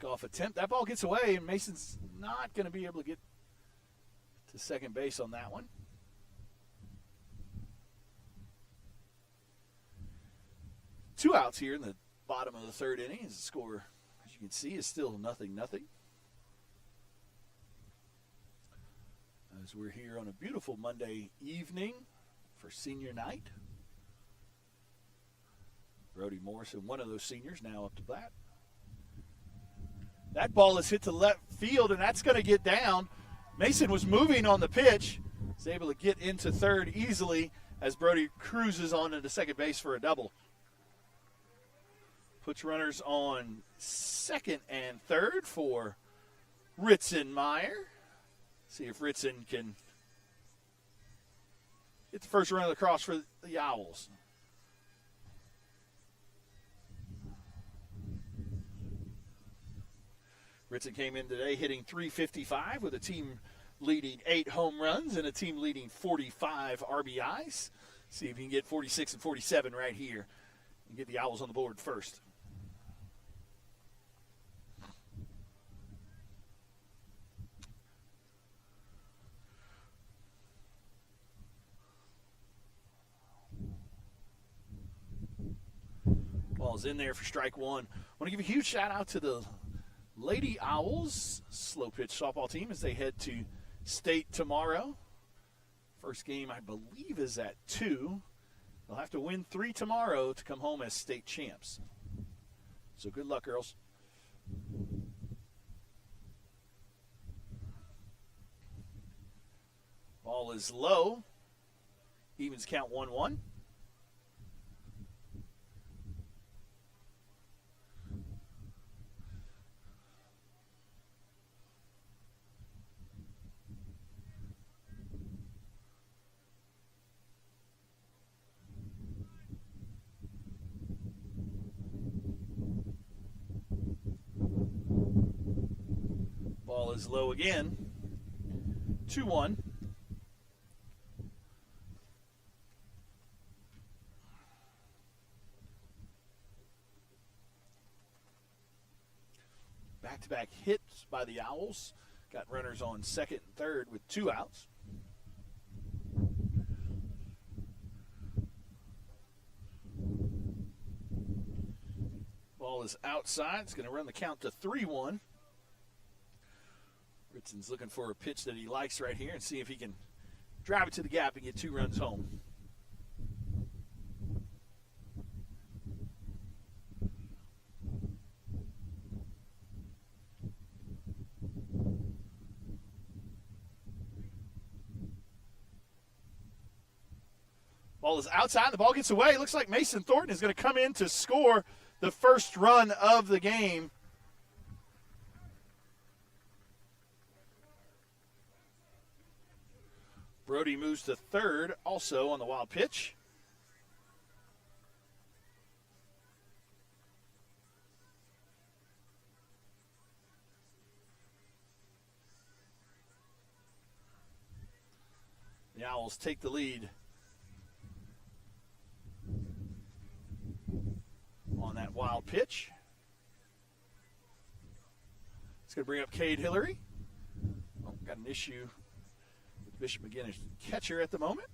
Pickoff attempt. That ball gets away, and Mason's not going to be able to get to second base on that one. Two outs here in the bottom of the third inning. As the score, as you can see, is still 0-0. As we're here on a beautiful Monday evening for senior night. Brody Morrison, one of those seniors, now up to bat. That ball is hit to left field, and that's going to get down. Mason was moving on the pitch. He's able to get into third easily as Brody cruises on into second base for a double. Puts runners on second and third for Ritzenmeyer. See if Ritzen can get the first run across for the Owls. Ritson came in today hitting .355 with a team leading 8 home runs and a team leading 45 RBIs. See if he can get 46 and 47 right here and get the Owls on the board first. Ball's in there for strike one. I want to give a huge shout out to the Lady Owls slow pitch softball team as they head to state tomorrow. First game, I believe, is at 2. They'll have to win 3 tomorrow to come home as state champs. So good luck, girls. Ball is low. Evens count 1-1. Ball is low again. 2-1. Back-to-back hits by the Owls. Got runners on second and third with 2 outs. Ball is outside. It's going to run the count to 3-1. Ritson's looking for a pitch that he likes right here and see if he can drive it to the gap and get 2 runs home. Ball is outside. The ball gets away. Looks like Mason Thornton is going to come in to score the first run of the game. Brody moves to third, also on the wild pitch. The Owls take the lead on that wild pitch. It's going to bring up Cade Hillary. Oh, got an issue with Bishop McGuinness, catcher at the moment.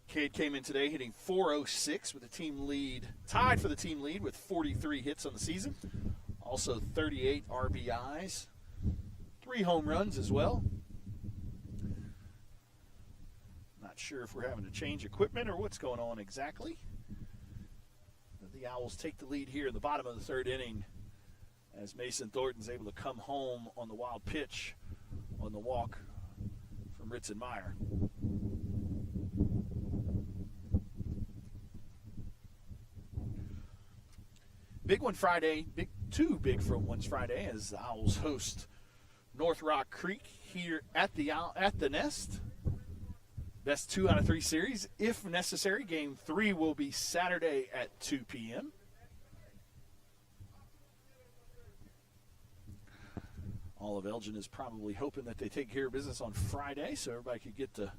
Cade came in today hitting .406 with the team lead, tied for the team lead with 43 hits on the season. Also 38 RBIs, 3 home runs as well. Not sure if we're having to change equipment or what's going on exactly. But the Owls take the lead here in the bottom of the third inning as Mason Thornton's able to come home on the wild pitch on the walk from Ritzenmeyer. Big one Friday, two big ones Friday as the Owls host North Rock Creek here at the Nest. Best 2 out of 3 series. If necessary, Game 3 will be Saturday at 2 p.m. All of Elgin is probably hoping that they take care of business on Friday so everybody could get the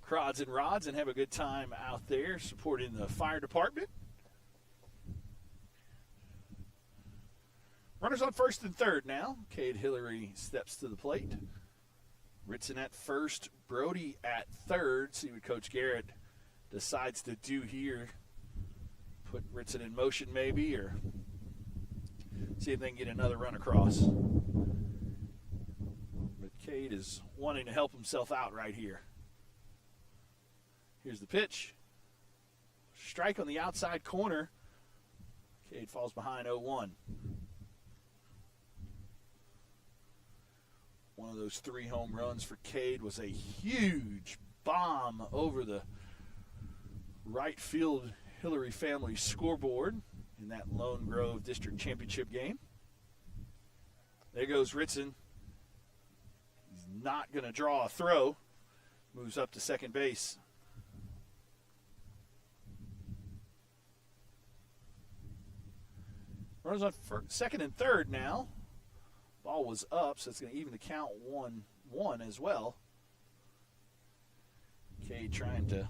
crods and rods and have a good time out there supporting the fire department Runners on first and third now. Cade Hillary steps to the plate. Ritson at first, Brody at third. See what Coach Garrett decides to do here. Put Ritson in motion maybe, or see if they can get another run across. But Cade is wanting to help himself out right here. Here's the pitch. Strike on the outside corner. Cade falls behind 0-1. One of those 3 home runs for Cade was a huge bomb over the right field Hillary family scoreboard in that Lone Grove District Championship game. There goes Ritson. He's not going to draw a throw. Moves up to second base. Runners on second and third now. Ball was up, so it's going to even the count 1-1 as well. Cade trying to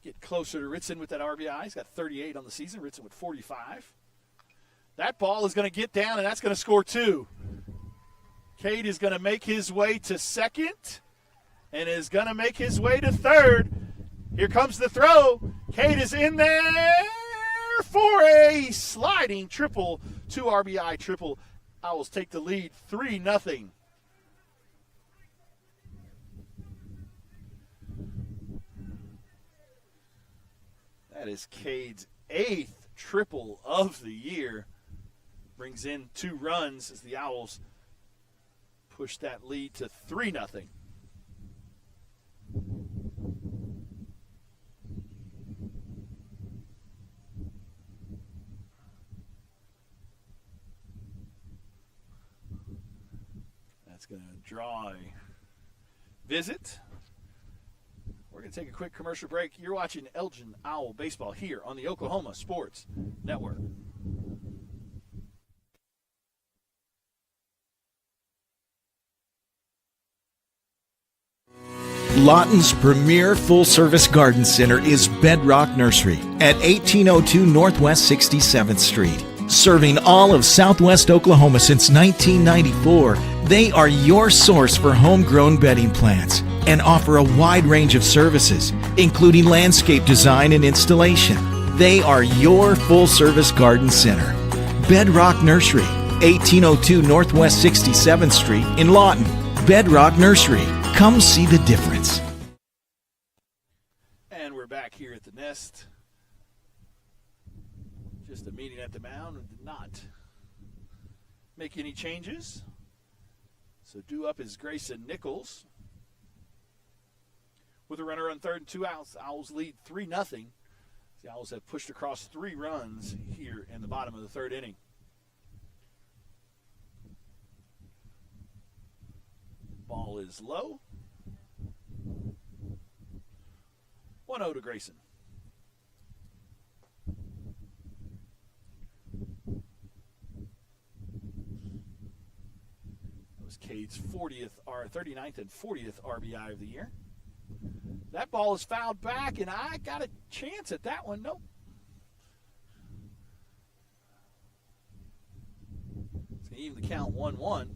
get closer to Ritson with that RBI. He's got 38 on the season. Ritson with 45. That ball is going to get down, and that's going to score 2. Cade is going to make his way to second and is going to make his way to third. Here comes the throw. Cade is in there for a sliding triple, 2 RBI triple. Owls take the lead 3-0. That is Cade's 8th triple of the year. Brings in 2 runs as the Owls push that lead to 3-0. That's going to draw a visit. We're going to take a quick commercial break. You're watching Elgin Owl Baseball here on the Oklahoma Sports Network. Lawton's premier full-service garden center is Bedrock Nursery at 1802 Northwest 67th Street. Serving all of Southwest Oklahoma since 1994, they are your source for homegrown bedding plants and offer a wide range of services, including landscape design and installation. They are your full-service garden center. Bedrock Nursery, 1802 Northwest 67th Street in Lawton. Bedrock Nursery. Come see the difference. And we're back here at the Nest. Just a meeting at the mound and did not make any changes. So due up is Grayson Nichols. With a runner on third and 2 outs, the Owls lead 3-0. The Owls have pushed across 3 runs here in the bottom of the 3rd inning. Ball is low. 1-0 to Grayson. That was Cade's 39th and 40th RBI of the year. That ball is fouled back, and I got a chance at that one. Nope. It's going to even the count 1-1.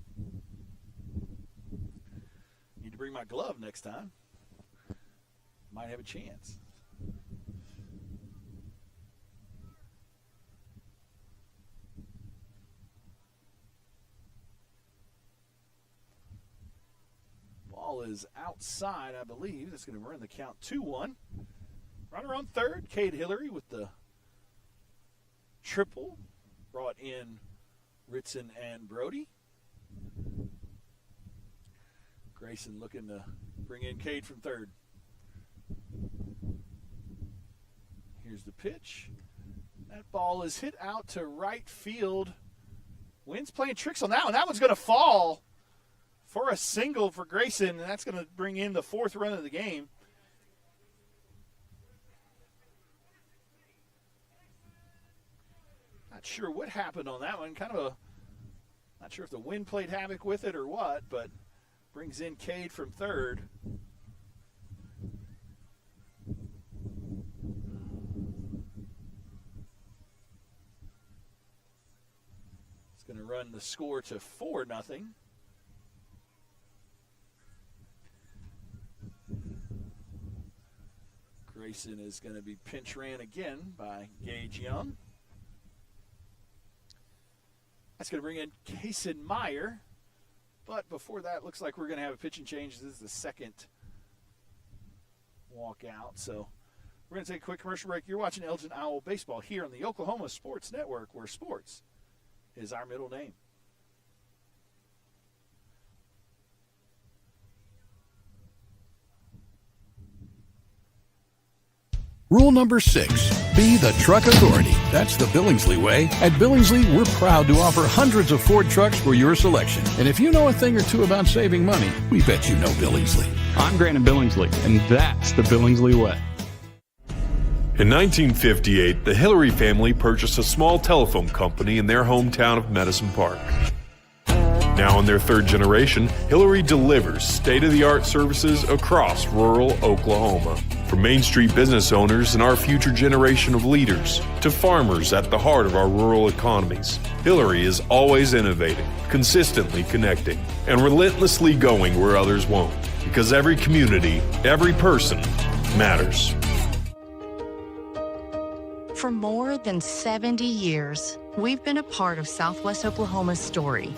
Need to bring my glove next time. Might have a chance. Ball is outside, I believe. That's going to run the count 2-1. Runner on third, Cade Hillary with the triple. Brought in Ritson and Brody. Grayson looking to bring in Cade from third. Here's the pitch. That ball is hit out to right field. Wind's playing tricks on that one. That one's going to fall for a single for Grayson, and that's going to bring in the 4th run of the game. Not sure what happened on that one. Not sure if the wind played havoc with it or what, but brings in Cade from third. Going to run the score to 4-0. Grayson is going to be pinch ran again by Gage Young. That's going to bring in Kason Meyer. But before that, looks like we're going to have a pitching change. This is the second walkout. So we're going to take a quick commercial break. You're watching Elgin Owl Baseball here on the Oklahoma Sports Network, where sports is our middle name. Rule number 6, be the truck authority. That's the Billingsley way. At Billingsley, we're proud to offer hundreds of Ford trucks for your selection. And if you know a thing or two about saving money, we bet you know Billingsley. I'm Grant Billingsley, and that's the Billingsley way. In 1958, the Hillary family purchased a small telephone company in their hometown of Medicine Park. Now in their third generation, Hillary delivers state-of-the-art services across rural Oklahoma. From Main Street business owners and our future generation of leaders to farmers at the heart of our rural economies, Hillary is always innovating, consistently connecting, and relentlessly going where others won't. Because every community, every person matters. For more than 70 years, we've been a part of Southwest Oklahoma's story,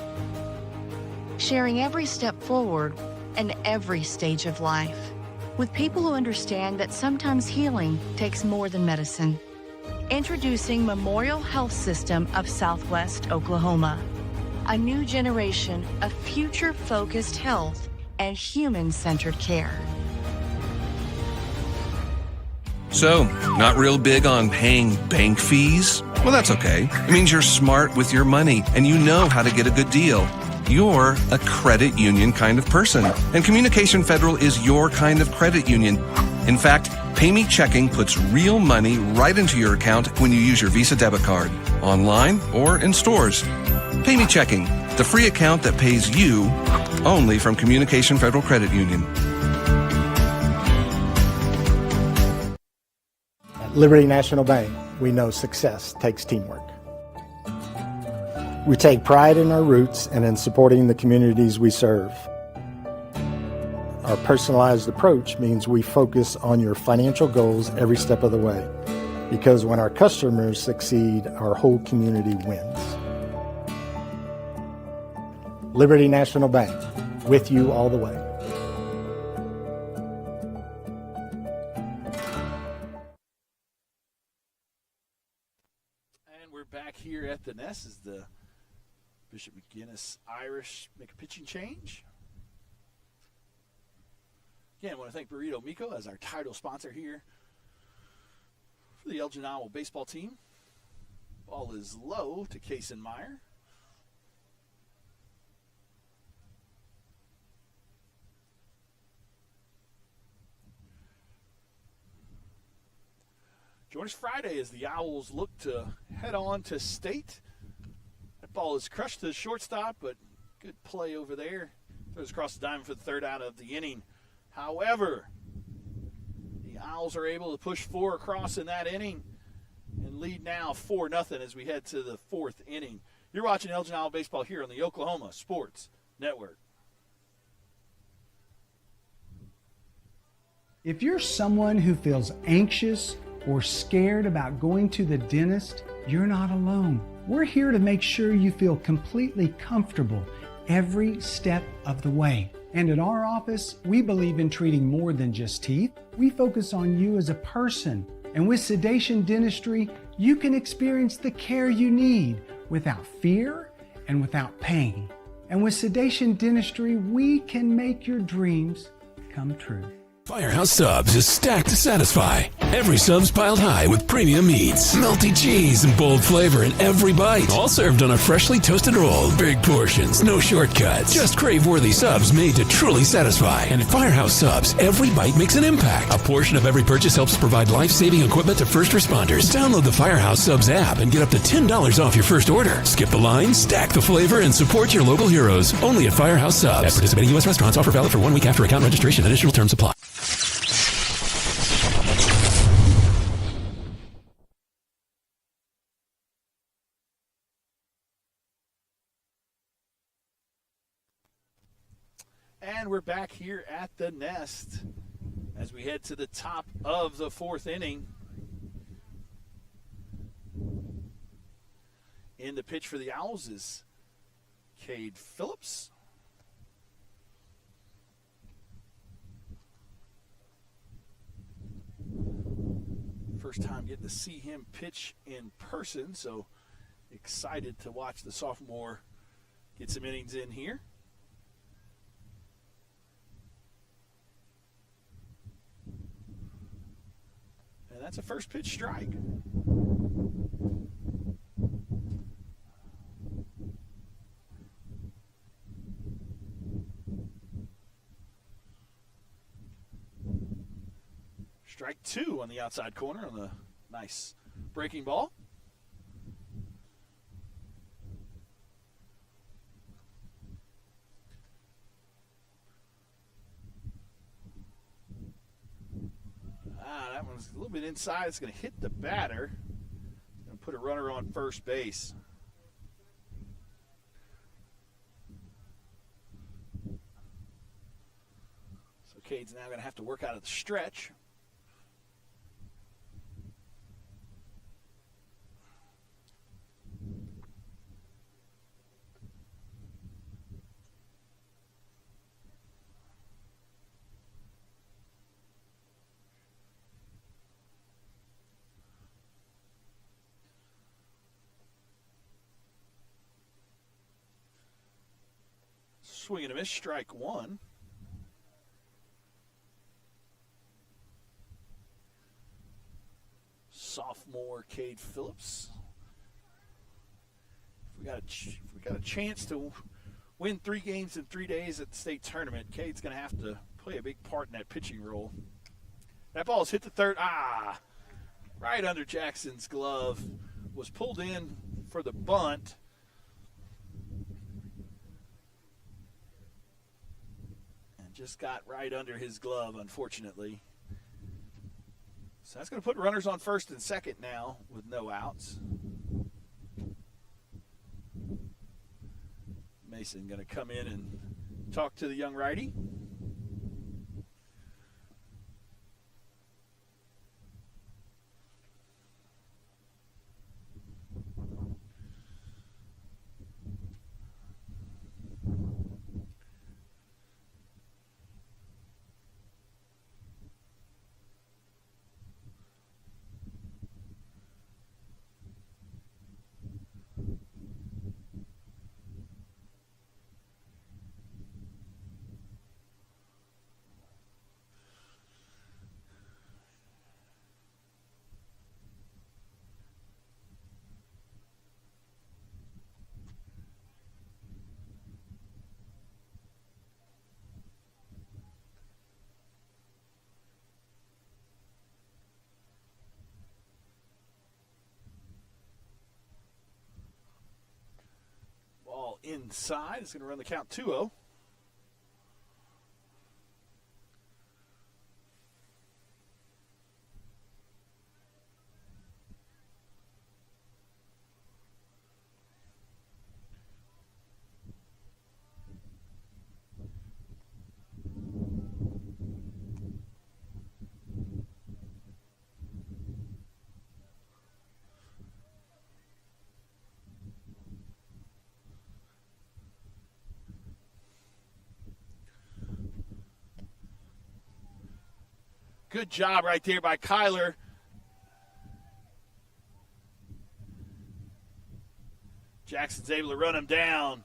sharing every step forward and every stage of life, with people who understand that sometimes healing takes more than medicine. Introducing Memorial Health System of Southwest Oklahoma, a new generation of future-focused health and human-centered care. So, not real big on paying bank fees? Well, that's okay. It means you're smart with your money and you know how to get a good deal. You're a credit union kind of person, and Communication Federal is your kind of credit union. In fact, PayMe Checking puts real money right into your account when you use your Visa debit card, online or in stores. PayMe Checking, the free account that pays you only from Communication Federal Credit Union. At Liberty National Bank, we know success takes teamwork. We take pride in our roots and in supporting the communities we serve. Our personalized approach means we focus on your financial goals every step of the way, because when our customers succeed, our whole community wins. Liberty National Bank, with you all the way. And we're back here at the Nest as the Bishop McGuinness Irish make a pitching change. Again, I want to thank Burrito Miko as our title sponsor here for the Elgin Owl baseball team. Ball is low to Kason Meyer. Join us Friday as the Owls look to head on to state. That ball is crushed to the shortstop, but good play over there. Throws across the diamond for the third out of the inning. However, the Owls are able to push 4 across in that inning and lead now 4-0 as we head to the 4th inning. You're watching Elgin Owl Baseball here on the Oklahoma Sports Network. If you're someone who feels anxious or scared about going to the dentist, you're not alone. We're here to make sure you feel completely comfortable every step of the way. And at our office, we believe in treating more than just teeth. We focus on you as a person. And with Sedation Dentistry, you can experience the care you need without fear and without pain. And with Sedation Dentistry, we can make your dreams come true. Firehouse Subs is stacked to satisfy. Every sub's piled high with premium meats, melty cheese, and bold flavor in every bite. All served on a freshly toasted roll. Big portions, no shortcuts. Just crave-worthy subs made to truly satisfy. And at Firehouse Subs, every bite makes an impact. A portion of every purchase helps provide life-saving equipment to first responders. Download the Firehouse Subs app and get up to $10 off your first order. Skip the line, stack the flavor, and support your local heroes. Only at Firehouse Subs. At participating U.S. restaurants. Offer valid for 1 week after account registration. Additional terms apply. And we're back here at the Nest as we head to the top of the fourth inning. In the pitch for the Owls is Cade Phillips. First time getting to see him pitch in person, so excited to watch the sophomore get some innings in here. And that's a first pitch strike. Strike two on the outside corner on the nice breaking ball. That one's a little bit inside. It's going to hit the batter. Going to put a runner on first base. So Cade's now going to have to work out of the stretch. Swing and a miss, strike one. Sophomore Cade Phillips. If we got a chance to win 3 games in 3 days at the state tournament, Cade's going to have to play a big part in that pitching role. That ball's hit the third. Right under Jackson's glove. Was pulled in for the bunt. Just got right under his glove, unfortunately. So that's going to put runners on first and second now with no outs. Mason going to come in and talk to the young righty. Inside. It's going to run the count 2-0. Good job right there by Kyler. Jackson's able to run him down.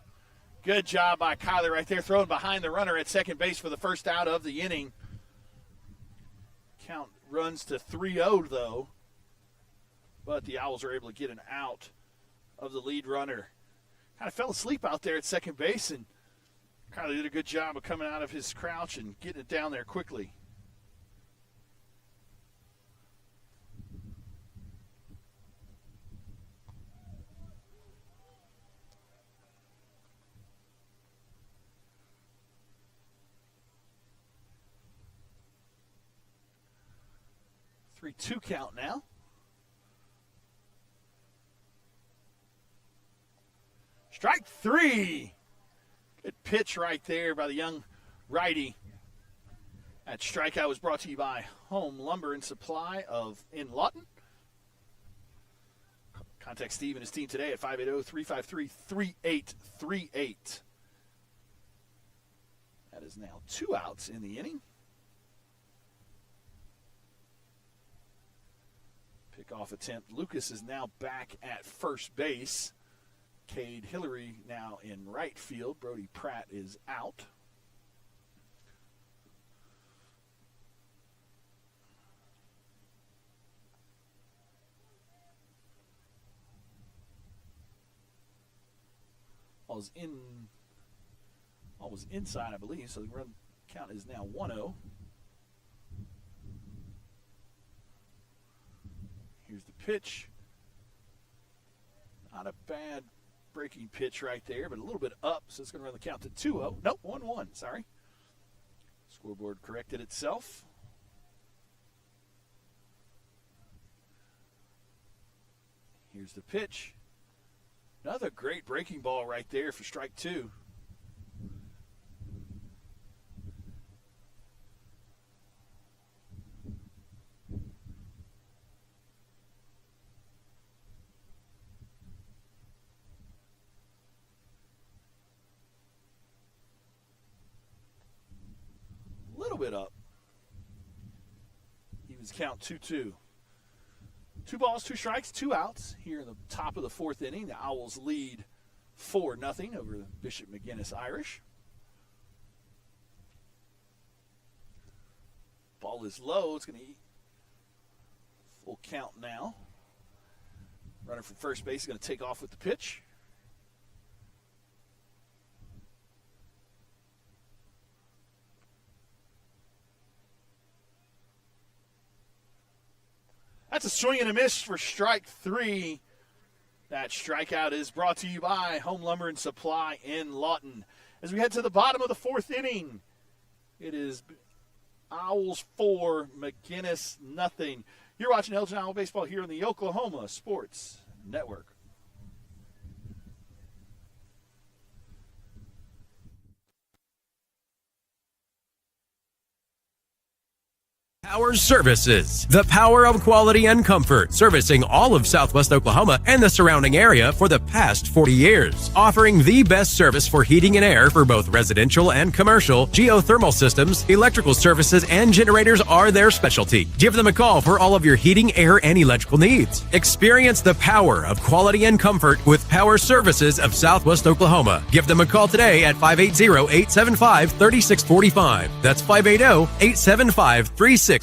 Good job by Kyler right there, throwing behind the runner at second base for the first out of the inning. Count runs to 3-0, though. But the Owls are able to get an out of the lead runner. Kind of fell asleep out there at second base, and Kyler did a good job of coming out of his crouch and getting it down there quickly. Two count now. Strike three. Good pitch right there by the young righty. That strikeout was brought to you by Home Lumber and Supply in Lawton. Contact Steve and his team today at 580-353-3838. That is now 2 outs in the inning. Pickoff attempt. Lucas is now back at first base. Cade Hillary now in right field. Brody Pratt is out. All was inside, I believe, so the run count is now 1-0. Here's the pitch. Not a bad breaking pitch right there, but a little bit up, so it's going to run the count to 2-0. Nope, 1-1, sorry. Scoreboard corrected itself. Here's the pitch. Another great breaking ball right there for strike 2. A little bit up. Evens count 2-2. 2 balls, 2 strikes, 2 outs here in the top of the 4th inning. The Owls lead 4-0 over the Bishop McGuinness Irish. Ball is low. It's going to eat full count now. Runner from first base is going to take off with the pitch. That's a swing and a miss for strike 3. That strikeout is brought to you by Home Lumber and Supply in Lawton. As we head to the bottom of the 4th inning, it is Owls 4, McGuinness nothing. You're watching Elgin Owl Baseball here on the Oklahoma Sports Network. Power Services, the power of quality and comfort, servicing all of Southwest Oklahoma and the surrounding area for the past 40 years. Offering the best service for heating and air for both residential and commercial, geothermal systems, electrical services, and generators are their specialty. Give them a call for all of your heating, air, and electrical needs. Experience the power of quality and comfort with Power Services of Southwest Oklahoma. Give them a call today at 580-875-3645. That's 580-875-3645.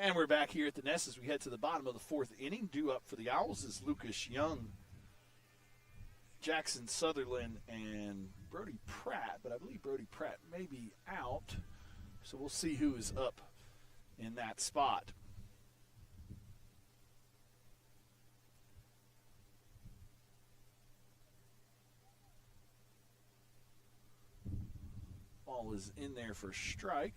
And we're back here at the Nest as we head to the bottom of the 4th inning. Due up for the Owls is Lucas Young, Jackson Sutherland, and Brody Pratt. But I believe Brody Pratt may be out, so we'll see who is up in that spot. Ball is in there for strike.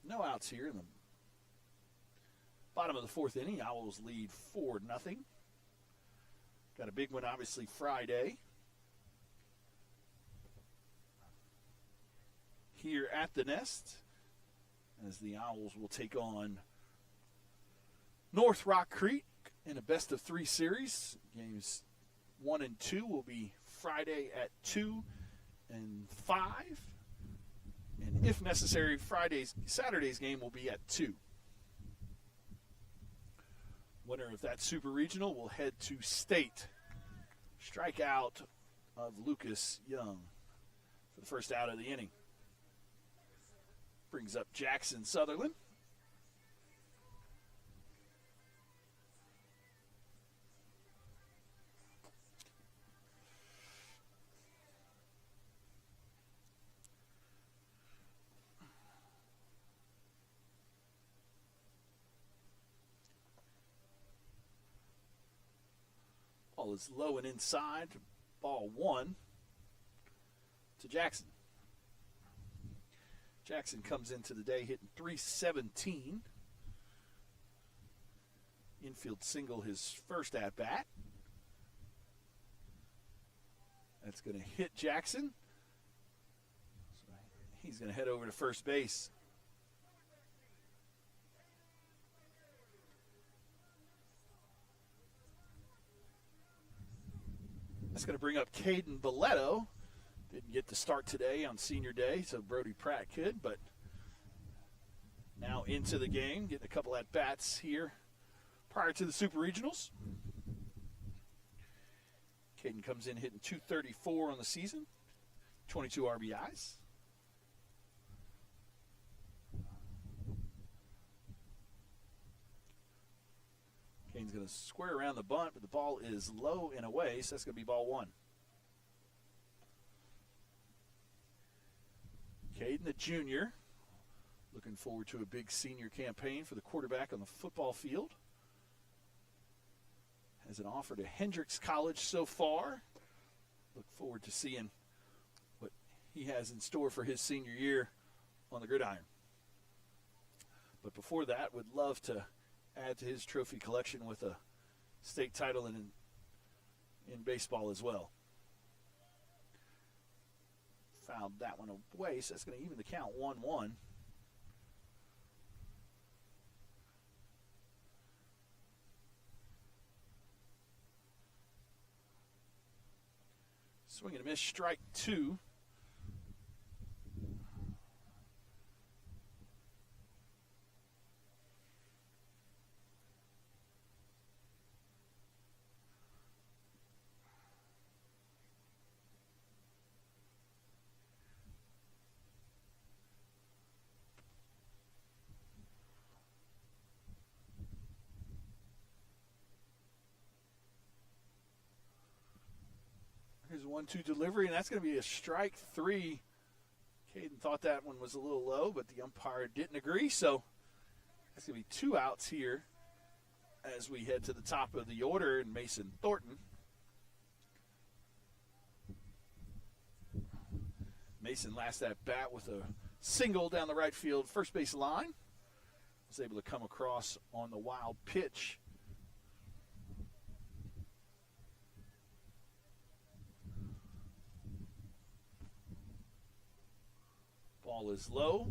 No outs here in the bottom of the 4th inning. Owls lead 4-0. Got a big one, obviously, Friday here at the Nest, as the Owls will take on North Rock Creek in a best-of-3 series. Games 1 and 2 will be Friday at 2 and 5. And if necessary, Saturday's game will be at 2. Winner of that Super Regional will head to state. Strikeout of Lucas Young for the first out of the inning. Brings up Jackson Sutherland. Ball is low and inside. Ball 1 to Jackson. Jackson comes into the day hitting .317. Infield single his first at-bat. That's going to hit Jackson. So he's going to head over to first base. That's going to bring up Caden Belletto. Didn't get to start today on senior day, so Brody Pratt could, but now into the game, getting a couple at-bats here prior to the Super Regionals. Caden comes in hitting .234 on the season, 22 RBIs. Caden's going to square around the bunt, but the ball is low and away, so that's going to be ball 1. Caden, the junior, looking forward to a big senior campaign for the quarterback on the football field. Has an offer to Hendrix College so far. Look forward to seeing what he has in store for his senior year on the gridiron. But before that, would love to add to his trophy collection with a state title in baseball as well. Fouled that one away, so that's going to even the count 1-1. Swing and a miss, strike 2. Here's a 1-2 delivery, and that's going to be a strike 3. Caden thought that one was a little low, but the umpire didn't agree, so that's going to be 2 outs here as we head to the top of the order in Mason Thornton. Mason last at bat with a single down the right field first base line. Was able to come across on the wild pitch. Ball is low.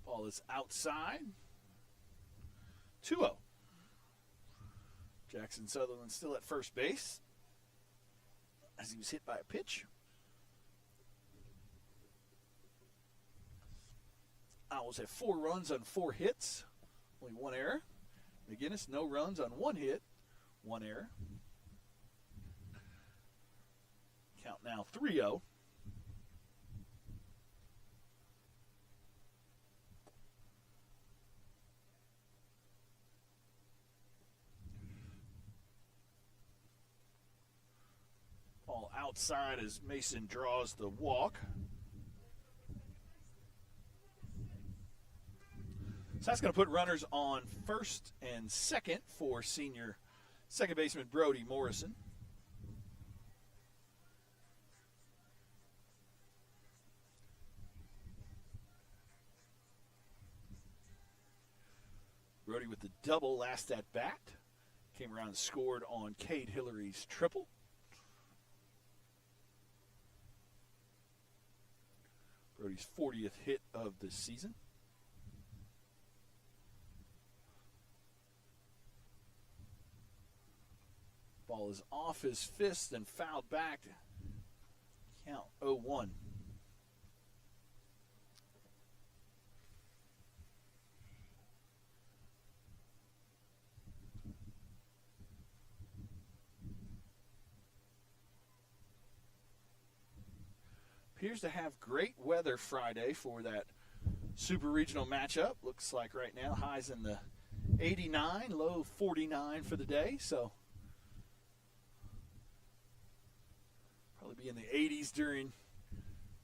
Ball is outside. 2-0. Jackson Sutherland still at first base as he was hit by a pitch. Owls have 4 runs on 4 hits, only 1 error. McGuinness, no runs on 1 hit, 1 error. Count now 3-0. Ball outside as Mason draws the walk. So that's going to put runners on first and second for senior second baseman Brody Morrison. Brody with the double last at bat. Came around and scored on Cade Hillary's triple. Brody's 40th hit of the season. Ball is off his fist and fouled back. Count 0-1. Appears to have great weather Friday for that super regional matchup. Looks like right now highs in the 89, low 49 for the day. So probably be in the 80s during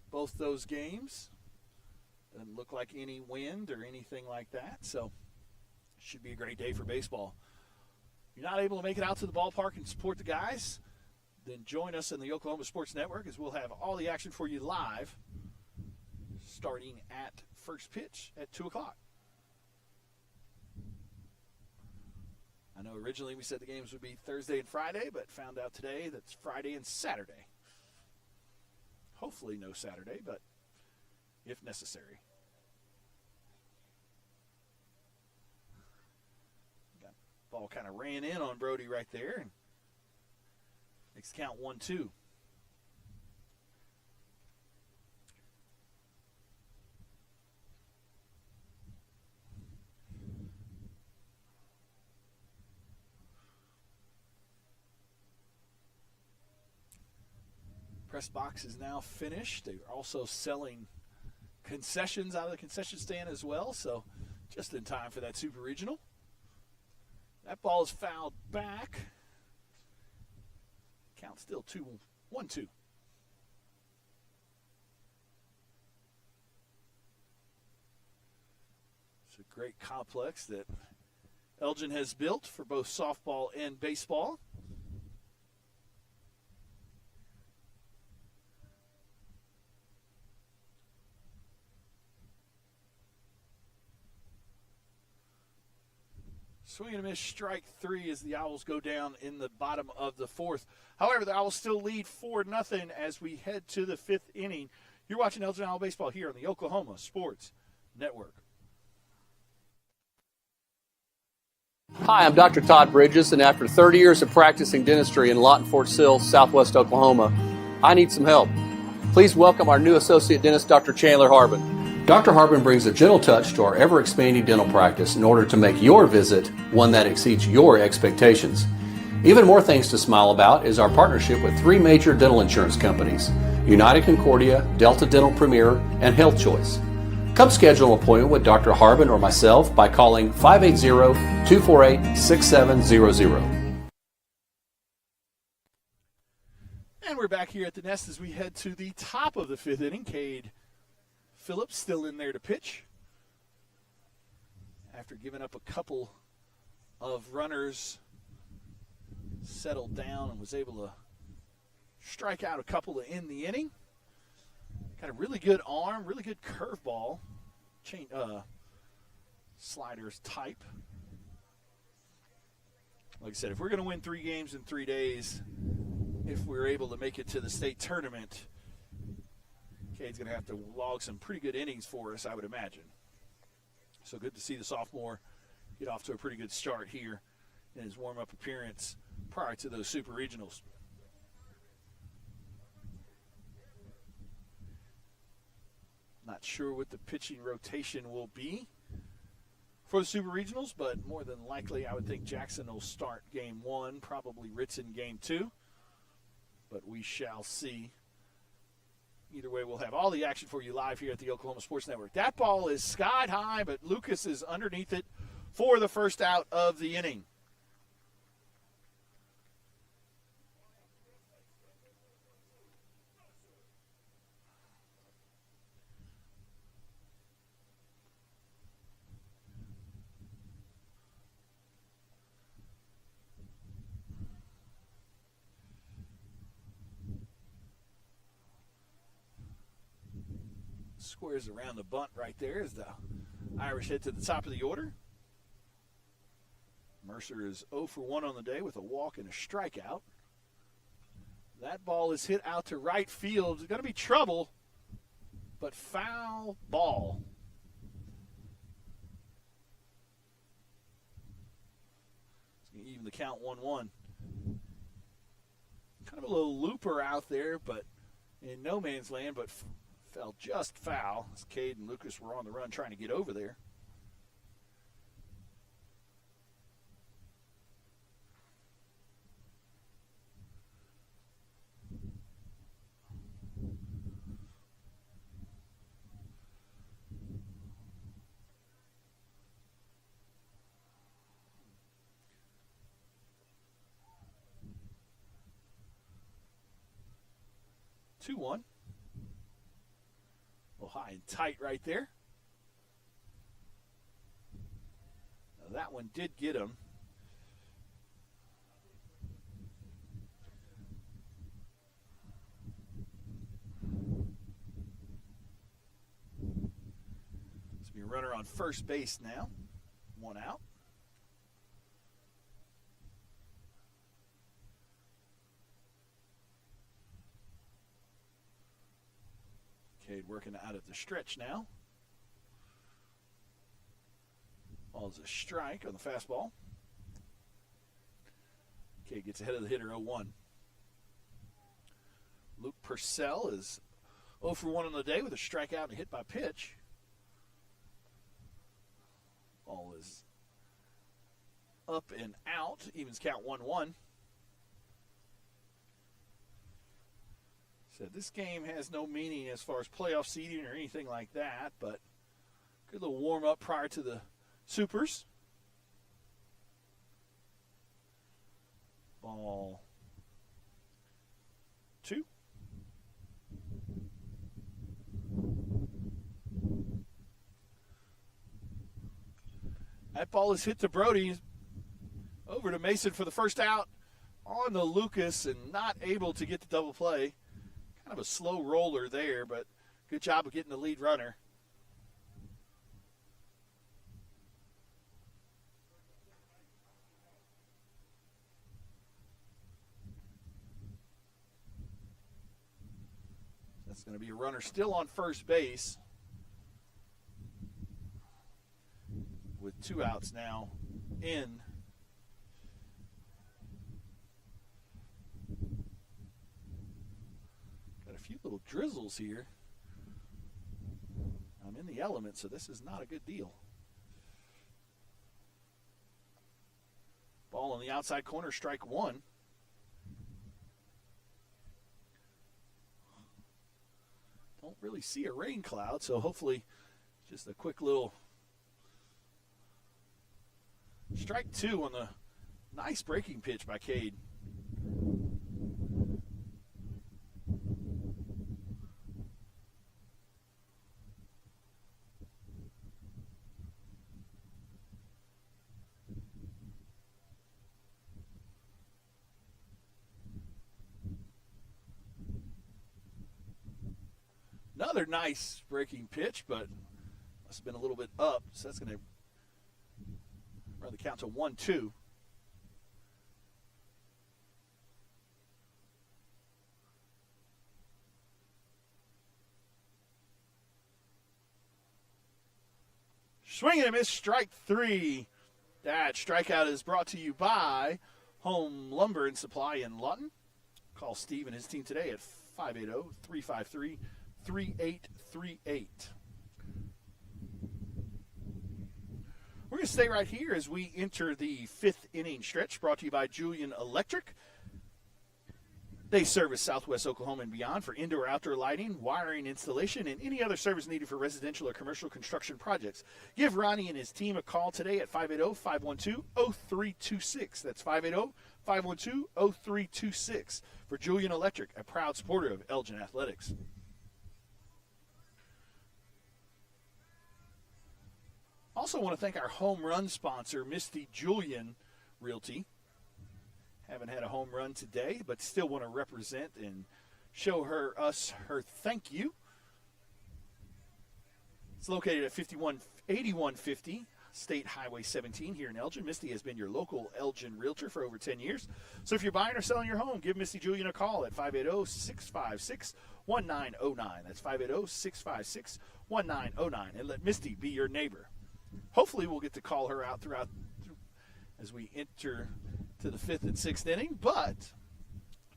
both those games. Doesn't look like any wind or anything like that. So should be a great day for baseball. If you're not able to make it out to the ballpark and support the guys, then join us in the Oklahoma Sports Network as we'll have all the action for you live starting at first pitch at 2 o'clock. I know originally we said the games would be Thursday and Friday, but found out today that's Friday and Saturday. Hopefully no Saturday, but if necessary. Got ball kind of ran in on Brody right there, and makes count 1-2. Press box is now finished. They're also selling concessions out of the concession stand as well, so just in time for that super regional. That ball is fouled back. Count still 1-2. It's a great complex that Elgin has built for both softball and baseball. Swing and a miss, strike 3 as the Owls go down in the bottom of the 4th. However, the Owls still lead 4-0 as we head to the 5th inning. You're watching Elgin Owl Baseball here on the Oklahoma Sports Network. Hi, I'm Dr. Todd Bridges, and after 30 years of practicing dentistry in Lawton, Fort Sill, Southwest Oklahoma, I need some help. Please welcome our new associate dentist, Dr. Chandler Harbin. Dr. Harbin brings a gentle touch to our ever-expanding dental practice in order to make your visit one that exceeds your expectations. Even more things to smile about is our partnership with 3 major dental insurance companies, United Concordia, Delta Dental Premier, and Health Choice. Come schedule an appointment with Dr. Harbin or myself by calling 580-248-6700. And we're back here at the Nest as we head to the top of the 5th inning. Cade Phillips still in there to pitch after giving up a couple of runners, settled down and was able to strike out a couple to end the inning. Got a really good arm, really good curveball, sliders type. Like I said, if we're going to win 3 games in 3 days, if we're able to make it to the state tournament, Cade's going to have to log some pretty good innings for us, I would imagine. So good to see the sophomore get off to a pretty good start here in his warm-up appearance prior to those super regionals. Not sure what the pitching rotation will be for the super regionals, but more than likely I would think Jackson will start game 1, probably Ritson game 2, but we shall see. Either way, we'll have all the action for you live here at the Oklahoma Sports Network. That ball is sky high, but Lucas is underneath it for the first out of the inning. Squares around the bunt right there as the Irish head to the top of the order. Mercer is 0 for 1 on the day with a walk and a strikeout. That ball is hit out to right field. There's going to be trouble, but foul ball. It's going to even the count 1-1. Kind of a little looper out there, but in no man's land, but fell just foul as Cade and Lucas were on the run trying to get over there. Two one. A little high and tight right there. Now that one did get him. So be a runner on first base now. One out. Cade working out at the stretch now. Ball's a strike on the fastball. Cade gets ahead of the hitter 0-1. Luke Purcell is 0 for 1 on the day with a strikeout and a hit by pitch. Ball is up and out. Evens count 1-1. Said this game has no meaning as far as playoff seeding or anything like that, but good little warm up prior to the Supers. Ball 2. That ball is hit to Brody. Over to Mason for the first out on the Lucas and not able to get the double play. Kind of a slow roller there, but good job of getting the lead runner. That's going to be a runner still on first base with 2 outs now in. Got a few little drizzles here. I'm in the element, so this is not a good deal. Ball on the outside corner, strike 1. Don't really see a rain cloud, so hopefully just a quick little strike 2 on the nice breaking pitch by Cade. Another nice breaking pitch, but must have been a little bit up, so that's going to run the count to 1-2. Swing and a miss, strike 3. That strikeout is brought to you by Home Lumber and Supply in Lawton. Call Steve and his team today at 580-353-3838. We're going to stay right here as we enter the 5th inning stretch, brought to you by Julian Electric. They service Southwest Oklahoma and beyond for indoor outdoor lighting, wiring installation, and any other service needed for residential or commercial construction projects. Give Ronnie and his team a call today at 580-512-0326. That's 580-512-0326 for Julian Electric, a proud supporter of Elgin Athletics. Also want to thank our home run sponsor, Misty Julian Realty. Haven't had a home run today, but still want to represent and show her thank you. It's located at 8150 State Highway 17 here in Elgin. Misty has been your local Elgin realtor for over 10 years. So if you're buying or selling your home, give Misty Julian a call at 580-656-1909. That's 580-656-1909. And let Misty be your neighbor. Hopefully we'll get to call her out as we enter to the 5th and 6th inning, but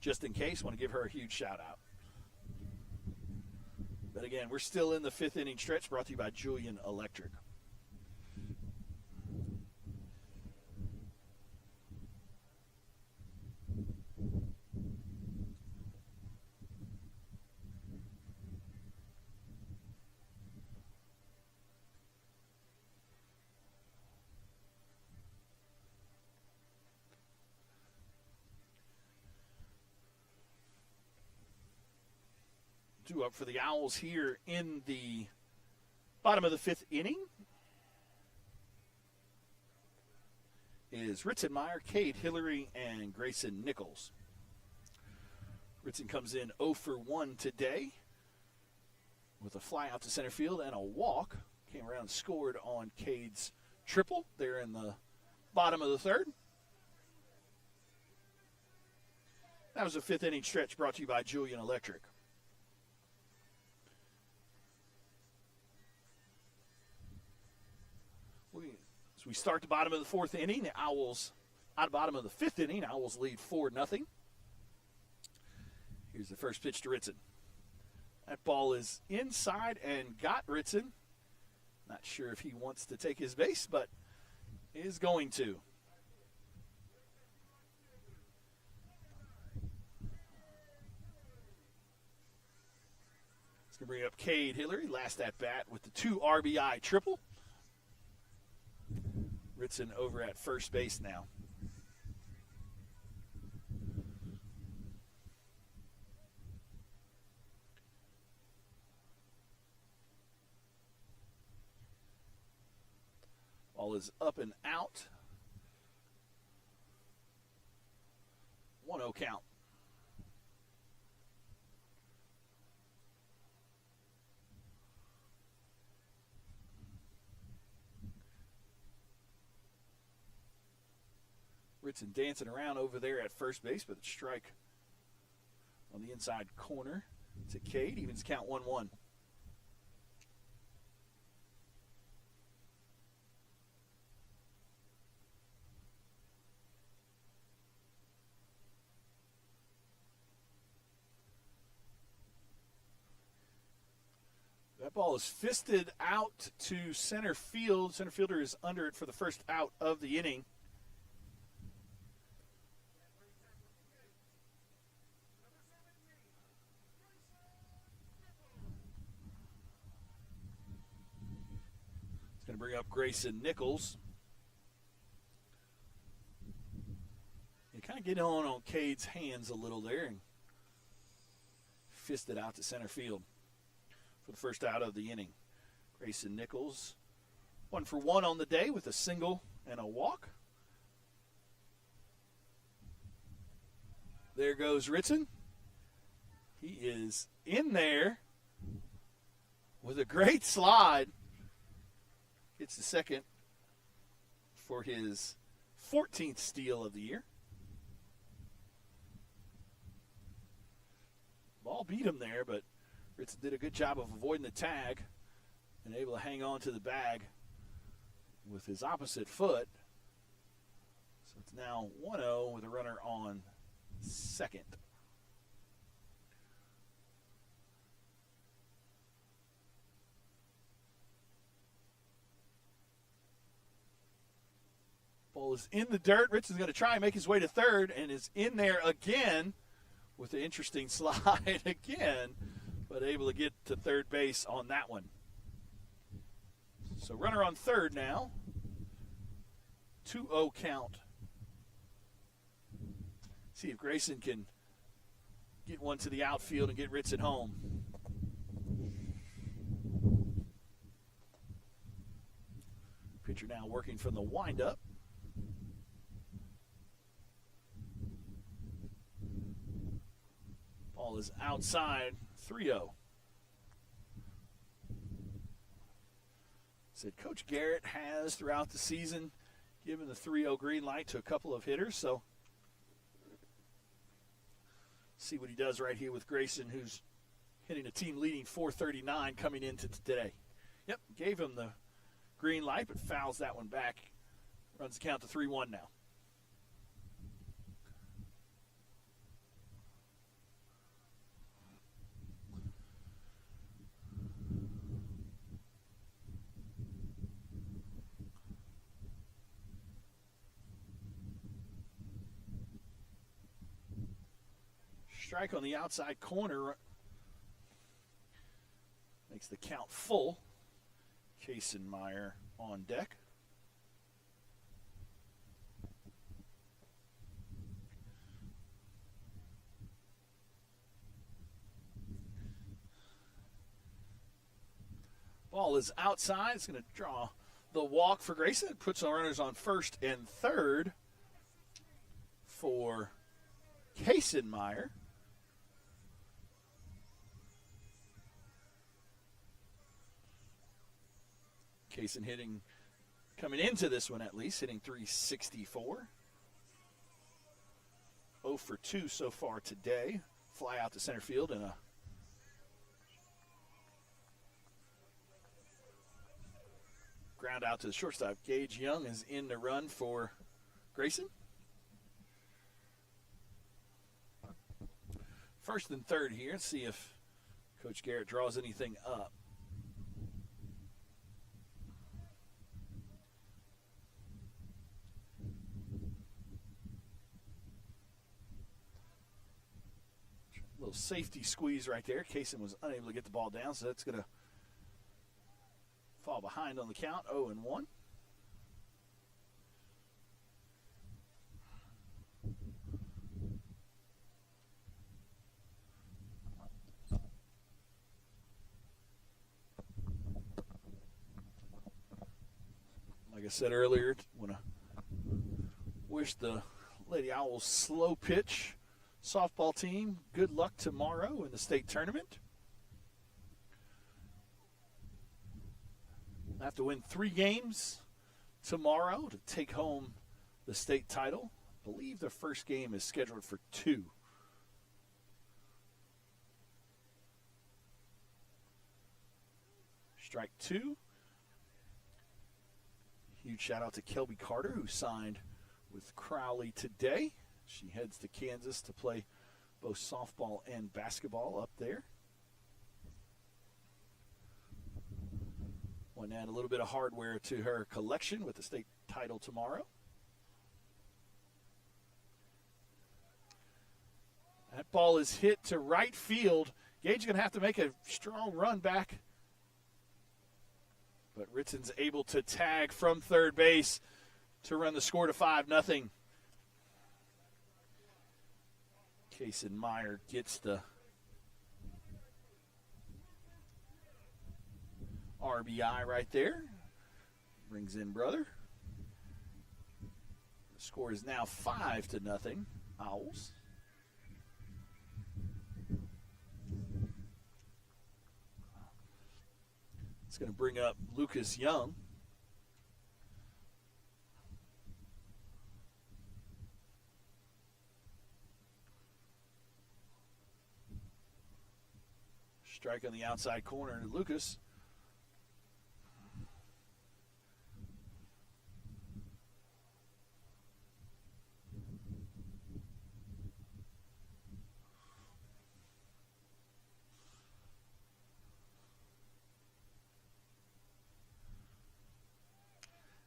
just in case. Want to give her a huge shout out. But again, we're still in the 5th inning stretch, brought to you by Julian Electric. Two up for the Owls here in the bottom of the 5th inning is Ritzenmeyer, Cade Hillary, and Grayson Nichols. Ritzen comes in 0 for 1 today with a fly out to center field and a walk. Came around and scored on Cade's triple there in the bottom of the 3rd. That was a 5th inning stretch brought to you by Julian Electric. As we start the bottom of the 4th inning, the Owls, out of the bottom of the 5th inning, Owls lead 4-0. Here's the first pitch to Ritson. That ball is inside and got Ritson. Not sure if he wants to take his base, but is going to. It's going to bring up Cade Hillary, last at bat with the 2 RBI triple. Ritson over at first base now. Ball is up and out. 1-0 count. Ritson dancing around over there at first base, but a strike on the inside corner to Cade. Evens count 1-1. That ball is fisted out to center field. Center fielder is under it for the first out of the inning. Going to bring up Grayson Nichols. You kind of get on Cade's hands a little there and fist it out to center field for the first out of the inning. Grayson Nichols, 1 for 1 on the day with a single and a walk. There goes Ritson. He is in there with a great slide. Gets the second for his 14th steal of the year. Ball beat him there, but Ritson did a good job of avoiding the tag and able to hang on to the bag with his opposite foot. So it's now 1-0 with a runner on second. Ball is in the dirt. Ritson's going to try and make his way to third and is in there again with an interesting slide again, but able to get to third base on that one. So runner on third now. 2-0 count. See if Grayson can get one to the outfield and get Ritson home. Pitcher now working from the windup. Ball is outside, 3-0. Said Coach Garrett has throughout the season given the 3-0 green light to a couple of hitters, so see what he does right here with Grayson, who's hitting a team-leading .439 coming into today. Yep, gave him the green light, but fouls that one back. Runs the count to 3-1 now. Strike on the outside corner. Makes the count full. Kaysenmeyer on deck. Ball is outside. It's going to draw the walk for Grayson. It puts the runners on first and third for Kaysenmeyer. Kaysen hitting, coming into this one at least, hitting .364. 0 for 2 so far today. Fly out to center field and a ground out to the shortstop. Gage Young is in the run for Grayson. First and third here. Let's see if Coach Garrett draws anything up. Little safety squeeze right there. Kaysen was unable to get the ball down, so that's going to fall behind on the count, 0-1. Like I said earlier, want to wish the Lady Owls slow pitch softball team good luck tomorrow in the state tournament. Have to win 3 games tomorrow to take home the state title. I believe the first game is scheduled for 2. Strike 2. Huge shout out to Kelby Carter, who signed with Crowley today. She heads to Kansas to play both softball and basketball up there. Want to add a little bit of hardware to her collection with the state title tomorrow. That ball is hit to right field. Gage is going to have to make a strong run back. But Ritson's able to tag from third base to run the score to 5-0. Kaysenmeyer gets the RBI right there. Brings in brother. The score is now 5-0, Owls. It's going to bring up Lucas Young. Strike on the outside corner to Lucas.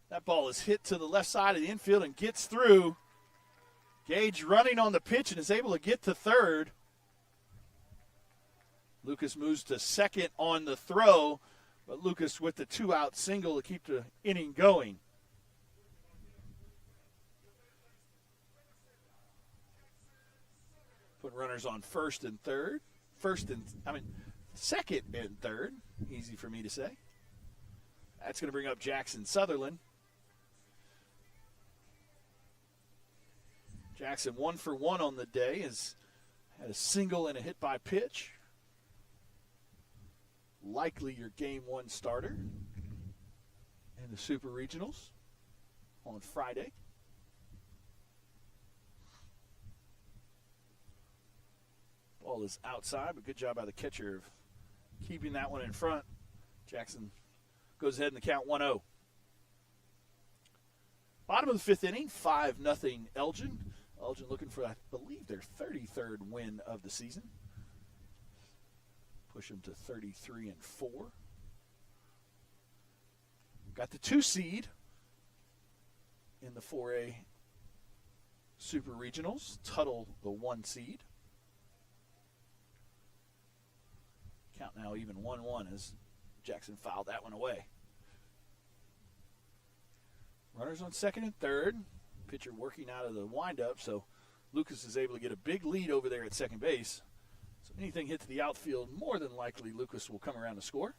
That ball is hit to the left side of the infield and gets through. Gage running on the pitch and is able to get to third. Lucas moves to second on the throw, but Lucas with the 2-out single to keep the inning going. Put runners on second and third. Easy for me to say. That's going to bring up Jackson Sutherland. Jackson 1 for 1 on the day, has had a single and a hit by pitch. Likely your game 1 starter in the Super Regionals on Friday. Ball is outside, but good job by the catcher of keeping that one in front. Jackson goes ahead in the count 1-0. Bottom of the 5th inning, 5-0 Elgin. Elgin looking for, I believe, their 33rd win of the season. Push them to 33-4. Got the 2 seed in the 4A Super Regionals. Tuttle, the 1 seed. Count now even 1-1 as Jackson fouled that one away. Runners on second and third. Pitcher working out of the windup, so Lucas is able to get a big lead over there at second base. So anything hit to the outfield, more than likely Lucas will come around to score.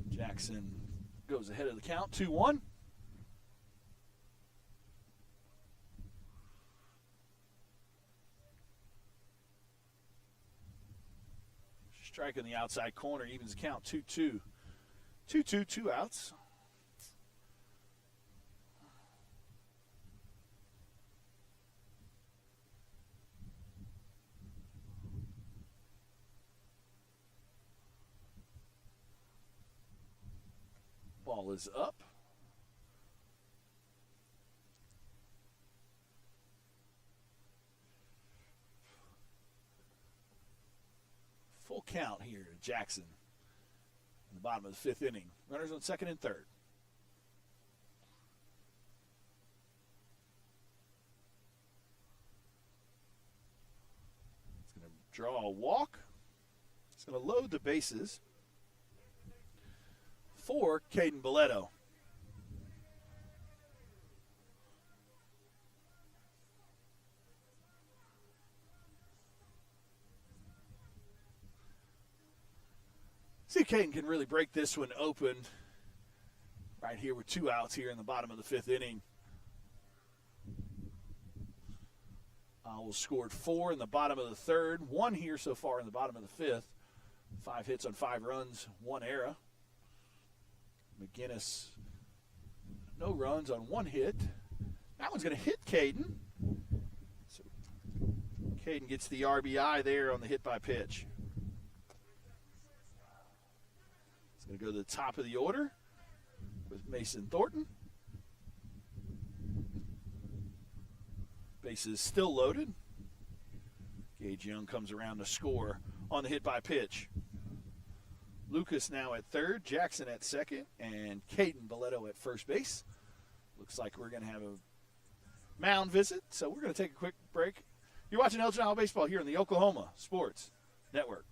Jackson goes ahead of the count, 2-1. Strike in the outside corner, evens the count, 2-2. 2-2, 2 outs. Ball is up. Full count here to Jackson in the bottom of the fifth inning. Runners on second and third. It's going to draw a walk. It's going to load the bases for Caden Boletto. See if Caden can really break this one open right here with 2 outs here in the bottom of the fifth inning. Owls scored 4 in the bottom of the third, 1 here so far in the bottom of the fifth. 5 hits on 5 runs, 1 error. McGuinness, no runs on 1 hit. That one's going to hit Caden. So Caden gets the RBI there on the hit by pitch. Going to go to the top of the order with Mason Thornton. Bases still loaded. Gage Young comes around to score on the hit by pitch. Lucas now at third, Jackson at second, and Caden Boletto at first base. Looks like we're going to have a mound visit, so we're going to take a quick break. You're watching Elgin Isle Baseball here on the Oklahoma Sports Network.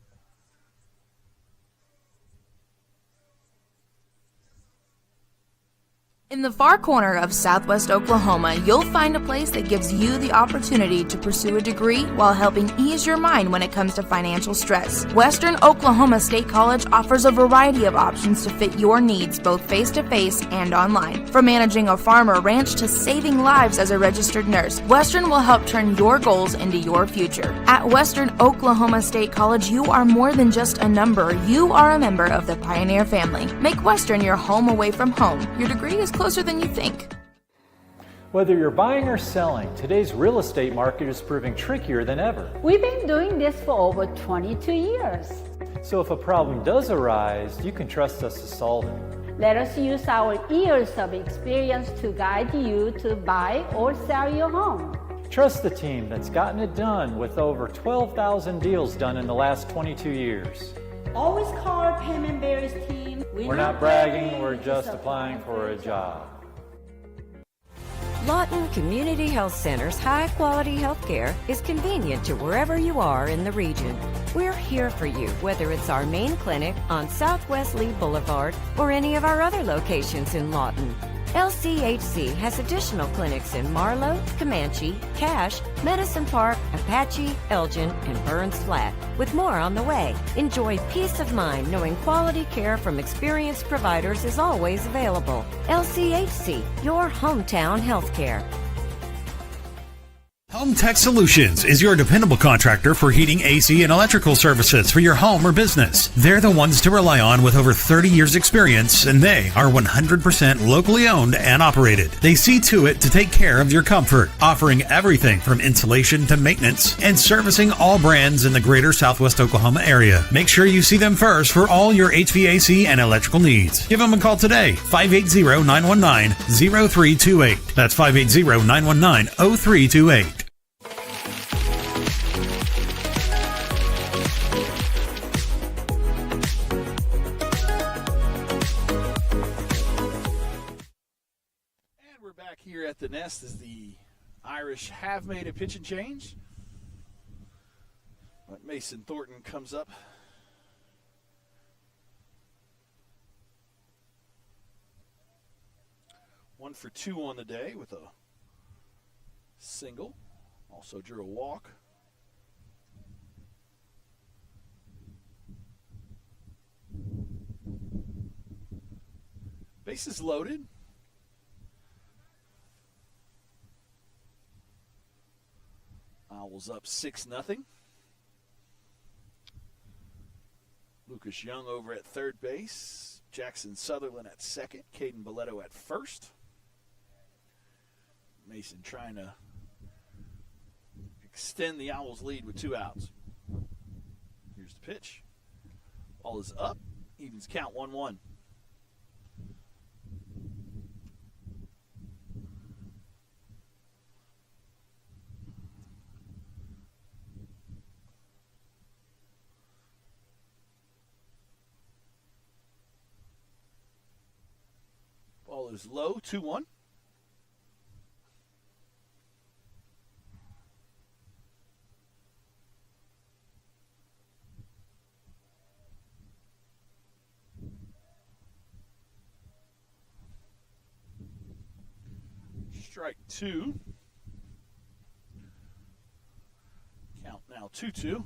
In the far corner of Southwest Oklahoma, you'll find a place that gives you the opportunity to pursue a degree while helping ease your mind when it comes to financial stress. Western Oklahoma State College offers a variety of options to fit your needs, both face-to-face and online. From managing a farm or ranch to saving lives as a registered nurse, Western will help turn your goals into your future. At Western Oklahoma State College, you are more than just a number. You are a member of the Pioneer family. Make Western your home away from home. Your degree is closer than you think. Whether you're buying or selling, today's real estate market is proving trickier than ever. We've been doing this for over 22 years. So if a problem does arise, you can trust us to solve it. Let us use our years of experience to guide you to buy or sell your home. Trust the team that's gotten it done with over 12,000 deals done in the last 22 years. Always call our Payment Berries team. We're not bragging, we're just applying for a job. Lawton Community Health Center's high-quality health care is convenient to wherever you are in the region. We're here for you, whether it's our main clinic on Southwest Lee Boulevard or any of our other locations in Lawton. LCHC has additional clinics in Marlow, Comanche, Cache, Medicine Park, Apache, Elgin, and Burns Flat, with more on the way. Enjoy peace of mind knowing quality care from experienced providers is always available. LCHC, your hometown healthcare. Home Tech Solutions is your dependable contractor for heating, AC, and electrical services for your home or business. They're the ones to rely on with over 30 years experience, and they are 100% locally owned and operated. They see to it to take care of your comfort, offering everything from insulation to maintenance and servicing all brands in the greater Southwest Oklahoma area. Make sure you see them first for all your HVAC and electrical needs. Give them a call today, 580-919-0328. That's 580-919-0328. Here at the nest as the Irish have made a pitching change. But Mason Thornton comes up. One for two on the day with a single. Also drew a walk. Bases loaded. Owls up 6-0. Lucas Young over at third base. Jackson Sutherland at second. Caden Boletto at first. Mason trying to extend the Owls' lead with 2 outs. Here's the pitch. Ball is up. Evens count 1-1. Ball is low, 2-1. Strike 2. Count now 2-2.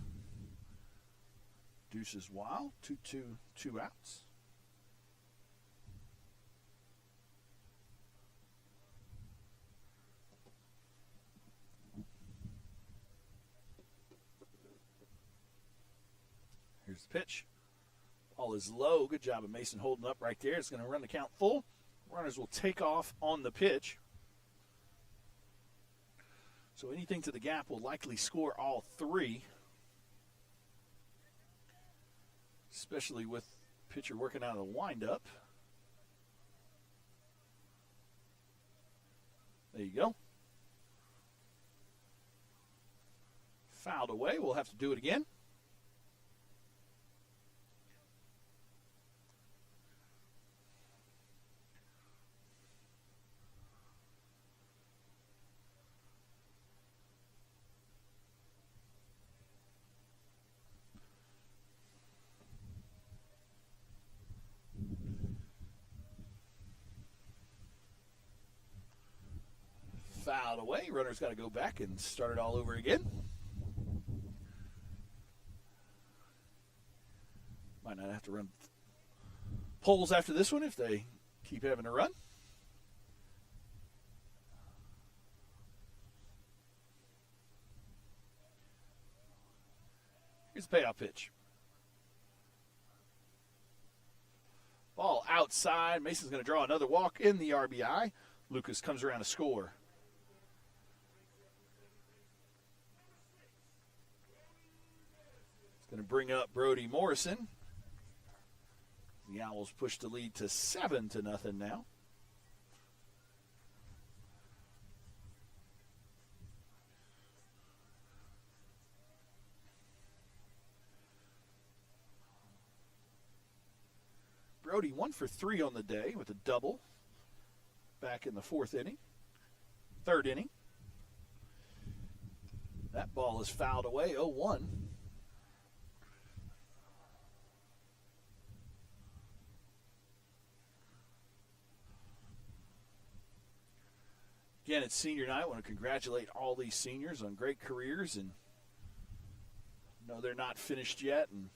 Deuces wild, 2-2, 2 outs. Here's the pitch. Ball is low. Good job of Mason holding up right there. It's going to run the count full. Runners will take off on the pitch. So anything to the gap will likely score all 3. Especially with pitcher working out of the windup. There you go. Fouled away. We'll have to do it again. Fouled away. Runner's got to go back and start it all over again. Might not have to run polls after this one if they keep having to run. Here's the payoff pitch. Ball outside. Mason's going to draw another walk in the RBI. Lucas comes around to score. Going to bring up Brody Morrison. The Owls push the lead to 7-0 now. Brody 1 for 3 on the day with a double back in the 4th inning. 3rd inning. That ball is fouled away, 0-1. Again, it's senior night. I want to congratulate all these seniors on great careers, and know they're not finished yet, and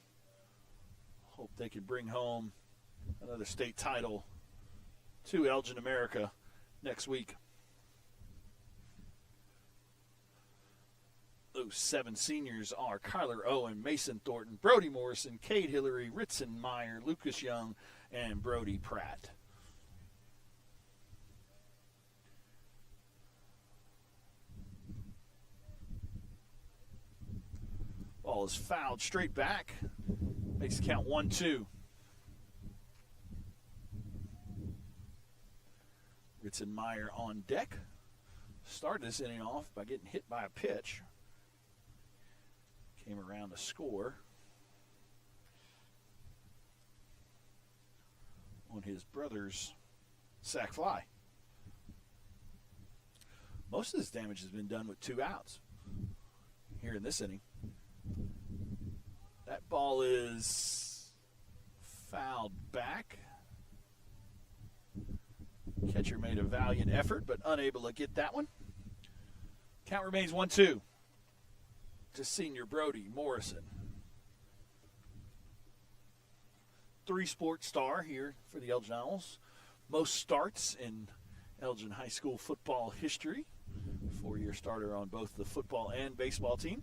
hope they can bring home another state title to Elgin, America next week. Those 7 seniors are Kyler Owen, Mason Thornton, Brody Morrison, Cade Hillary, Ritson Meyer, Lucas Young, and Brody Pratt. Ball is fouled straight back. Makes it count 1-2. Ritson Meyer on deck. Started this inning off by getting hit by a pitch. Came around to score on his brother's sac fly. most of this damage has been done with 2 outs here in this inning. That ball is fouled back. Catcher made a valiant effort, but unable to get that one. Count remains 1-2 to senior Brody Morrison. 3-sport star here for the Elgin Owls. Most starts in Elgin High School football history. 4-year starter on both the football and baseball team.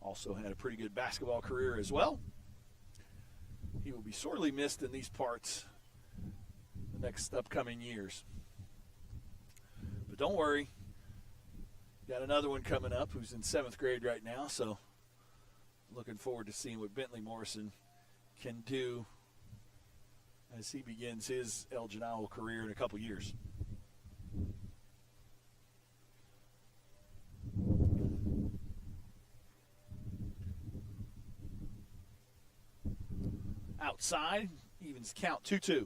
Also had a pretty good basketball career as well. He will be sorely missed in these parts the next upcoming years. But don't worry. Got another one coming up who's in 7th grade right now, so looking forward to seeing what Bentley Morrison can do as he begins his Elgin Owl career in a couple years. Outside, evens count 2-2.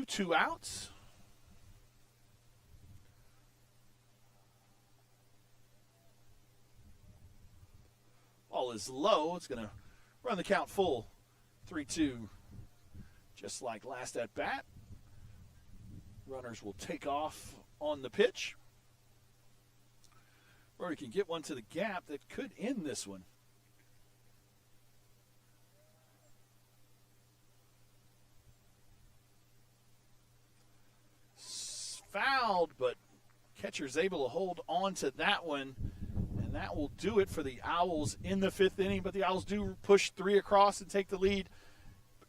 Two outs. Ball is low. It's going to run the count full. 3-2. Just like last at bat. Runners will take off on the pitch. Brody can get one to the gap that could end this one. Fouled, but catcher's able to hold on to that one, and that will do it for the Owls in the 5th inning. But the Owls do push 3 across and take the lead,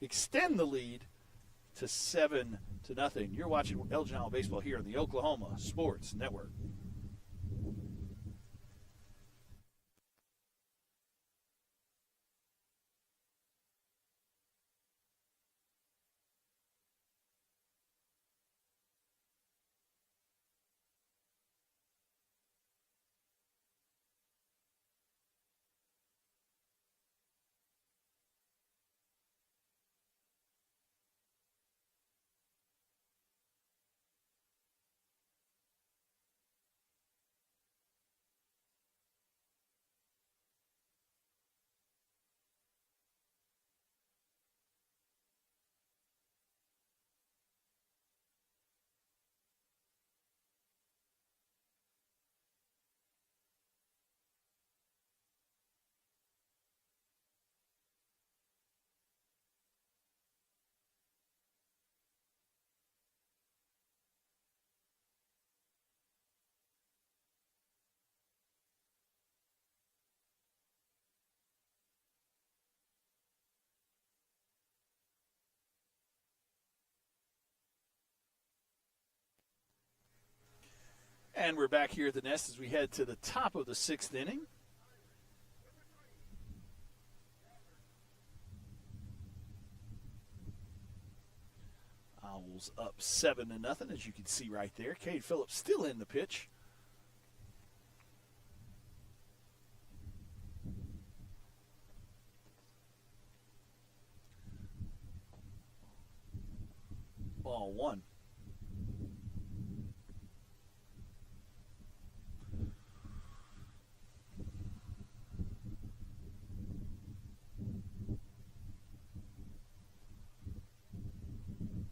extend the lead to 7-0. You're watching Elgin Owl baseball here on the Oklahoma Sports Network. And we're back here at the nest as we head to the top of the 6th inning. Owls up 7-0, as you can see right there. Cade Phillips still in the pitch. Ball 1.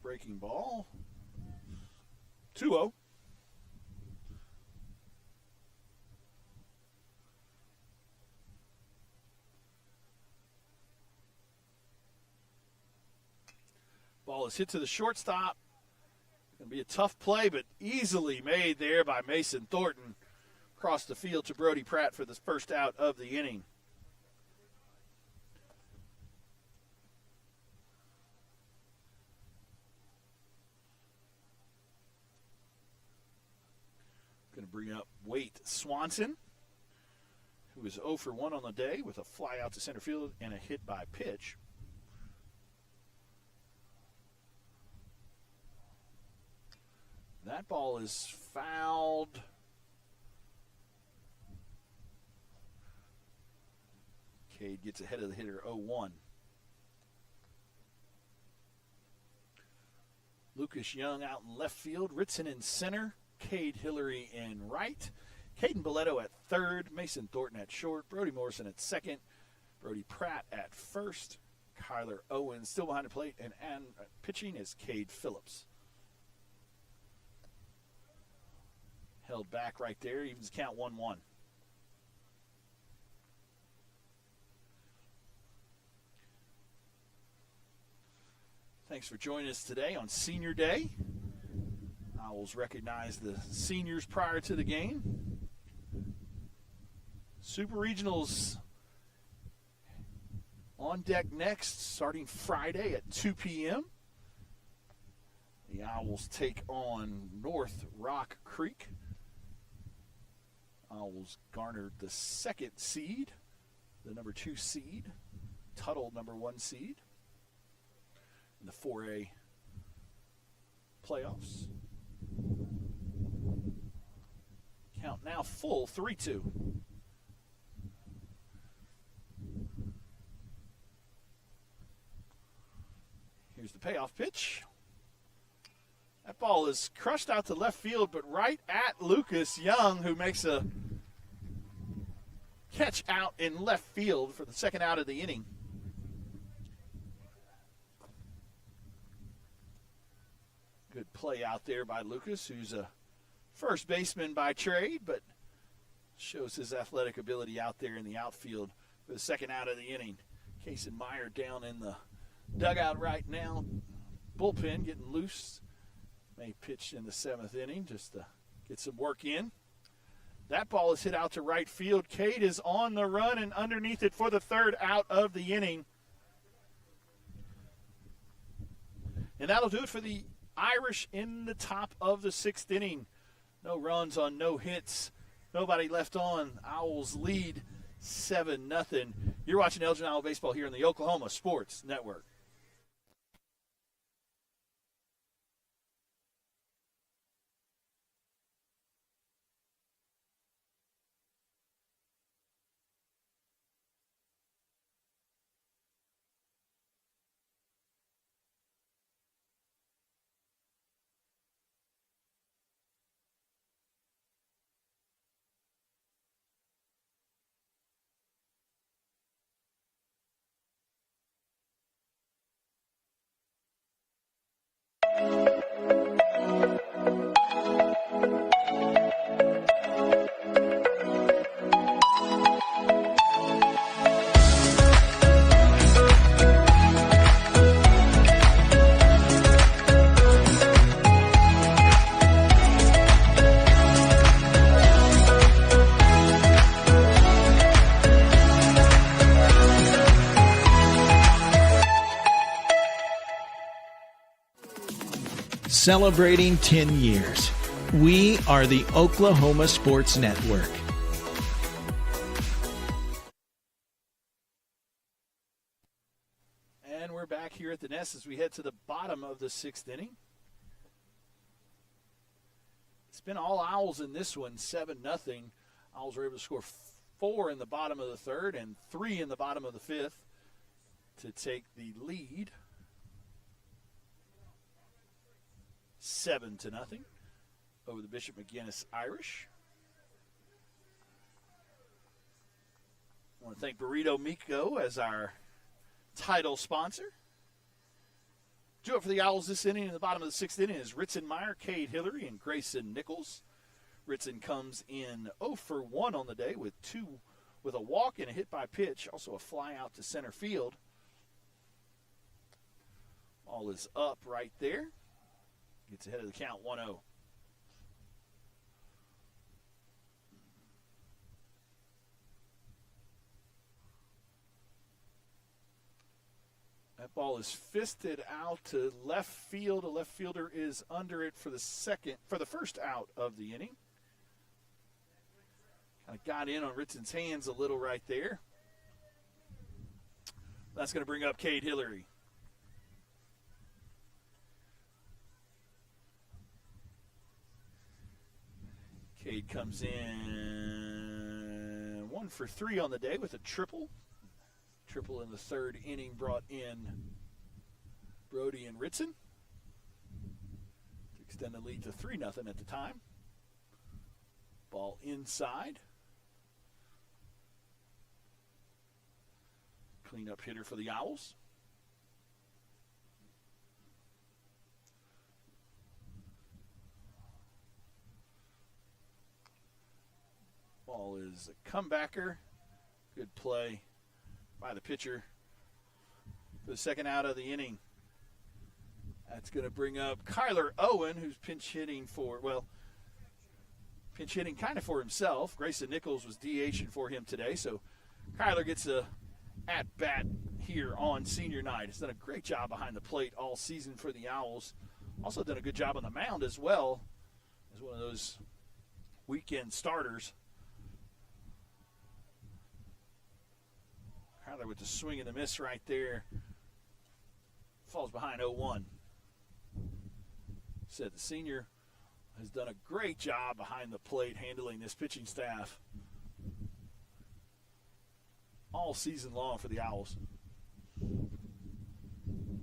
Breaking ball. 2-0. Ball is hit to the shortstop. Going to be a tough play, but easily made there by Mason Thornton. Across the field to Brody Pratt for the first out of the inning. Going to bring up Wade Swanson, who is 0 for 1 on the day with a fly out to center field and a hit by pitch. That ball is fouled. Cade Cade gets ahead of the hitter 0-1. Lucas Young out in left field. Ritson in center. Cade Hillary in right. Caden Boletto at third. Mason Thornton at short. Brody Morrison at second. Brody Pratt at first. Kyler Owens still behind the plate. And pitching is Cade Phillips. Held back right there. Evens count 1-1. Thanks for joining us today on Senior Day. Owls recognize the seniors prior to the game. Super Regionals on deck next, starting Friday at 2 p.m. The Owls take on North Rock Creek. Owls garnered the second seed, the number 2 seed, Tuttle number 1 seed in the 4A playoffs. Count now full, 3-2. Here's the payoff pitch. That ball is crushed out to left field, but right at Lucas Young, who makes a catch out in left field for the second out of the inning. Good play out there by Lucas, who's a first baseman by trade, but shows his athletic ability out there in the outfield for the second out of the inning. Kason Meyer down in the dugout right now. Bullpen getting loose. May pitch in the 7th inning just to get some work in. That ball is hit out to right field. Cade is on the run and underneath it for the third out of the inning. And that'll do it for the Irish in the top of the 6th inning. No runs on no hits. Nobody left on. Owls lead 7-0. You're watching Elgin Owl Baseball here on the Oklahoma Sports Network. Celebrating 10 years. We are the Oklahoma Sports Network. And we're back here at the nest as we head to the bottom of the 6th inning. It's been all Owls in this one, 7-0. Owls were able to score 4 in the bottom of the 3rd and 3 in the bottom of the 5th to take the lead. 7-0 over the Bishop McGuinness Irish. I want to thank Burrito Miko as our title sponsor. Do it for the Owls this inning. In the bottom of the 6th inning is Ritson Meyer, Cade Hillary, and Grayson Nichols. Ritson comes in 0 for 1 on the day with a walk and a hit by pitch, also a fly out to center field. Ball is up right there. Gets ahead of the count 1-0. That ball is fisted out to left field. A left fielder is under it for the first out of the inning. Kind of got in on Ritson's hands a little right there. That's going to bring up Cade Hillary. Cade comes in 1 for 3 on the day with a triple. Triple in the third inning brought in Brody and Ritson to extend the lead to 3-0 at the time. Ball inside. Cleanup hitter for the Owls. Ball is a comebacker. Good play by the pitcher for the second out of the inning. That's going to bring up Kyler Owen, who's pinch hitting kind of for himself. Grayson Nichols was DHing for him today, so Kyler gets a at-bat here on senior night. He's done a great job behind the plate all season for the Owls. Also done a good job on the mound as well as one of those weekend starters. Kyler with the swing and the miss right there. Falls behind 0-1. Said the senior has done a great job behind the plate handling this pitching staff all season long for the Owls.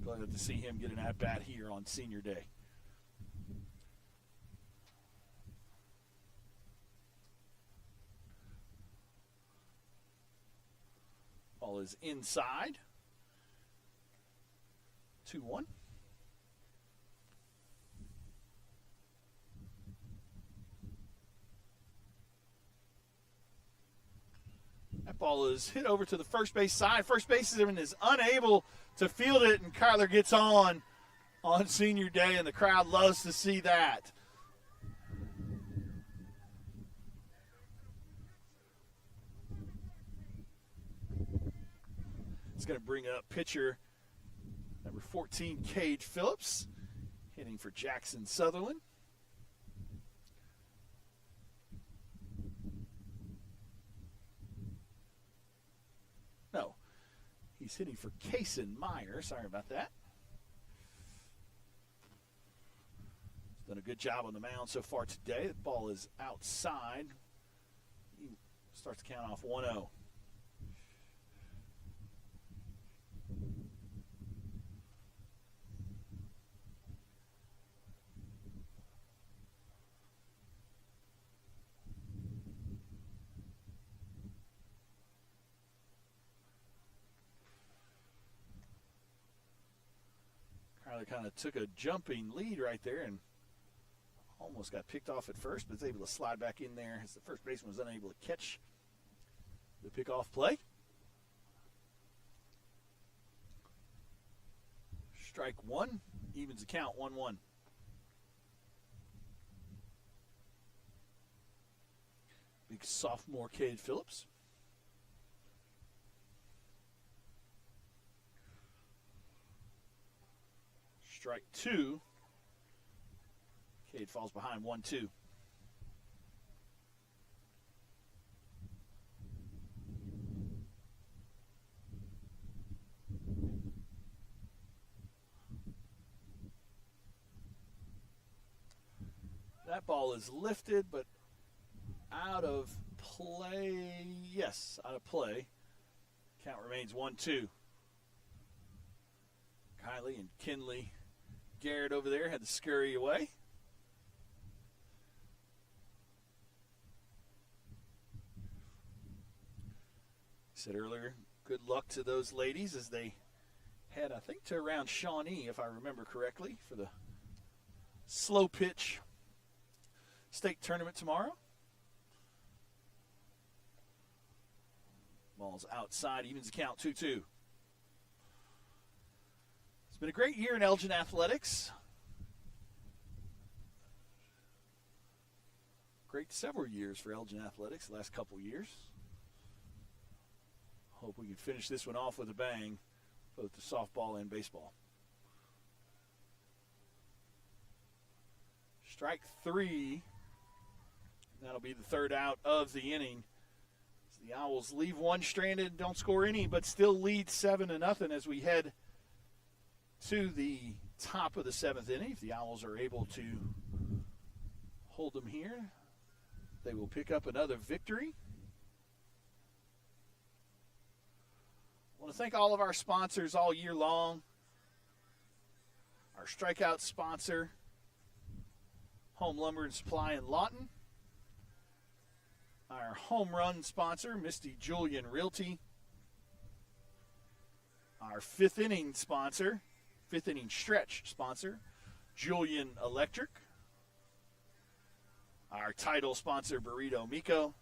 Glad to see him get an at-bat here on senior day. Ball is inside. 2-1. That ball is hit over to the first base side. First baseman is unable to field it, and Kyler gets on senior day, and the crowd loves to see that. It's going to bring up pitcher number 14, Cade Phillips, hitting for Jackson Sutherland. No, he's hitting for Kason Meyer. Sorry about that. He's done a good job on the mound so far today. The ball is outside. He starts to count off 1-0. Kind of took a jumping lead right there and almost got picked off at first, but was able to slide back in there as the first baseman was unable to catch the pickoff play. Strike one, evens the count, 1-1. Big sophomore Cade Phillips. Strike two. Cade falls behind 1-2. That ball is lifted, but out of play. Yes, out of play. Count remains 1-2. Kylie and Kinley Garrett over there had to scurry away. Said earlier, good luck to those ladies as they head, I think, to around Shawnee, if I remember correctly, for the slow pitch state tournament tomorrow. Ball's outside, evens the count, 2-2. It's been a great year in Elgin athletics. Great several years for Elgin athletics, the last couple years. Hope we can finish this one off with a bang, both the softball and baseball. Strike three. That'll be the third out of the inning. So the Owls leave one stranded, don't score any, but still lead 7-0 as we head to the top of the seventh inning. If the Owls are able to hold them here, they will pick up another victory. I want to thank all of our sponsors all year long. Our strikeout sponsor, Home Lumber and Supply in Lawton. Our home run sponsor, Misty Julian Realty. Our fifth inning sponsor, fifth inning stretch sponsor, Julian Electric. Our title sponsor, Burrito Miko.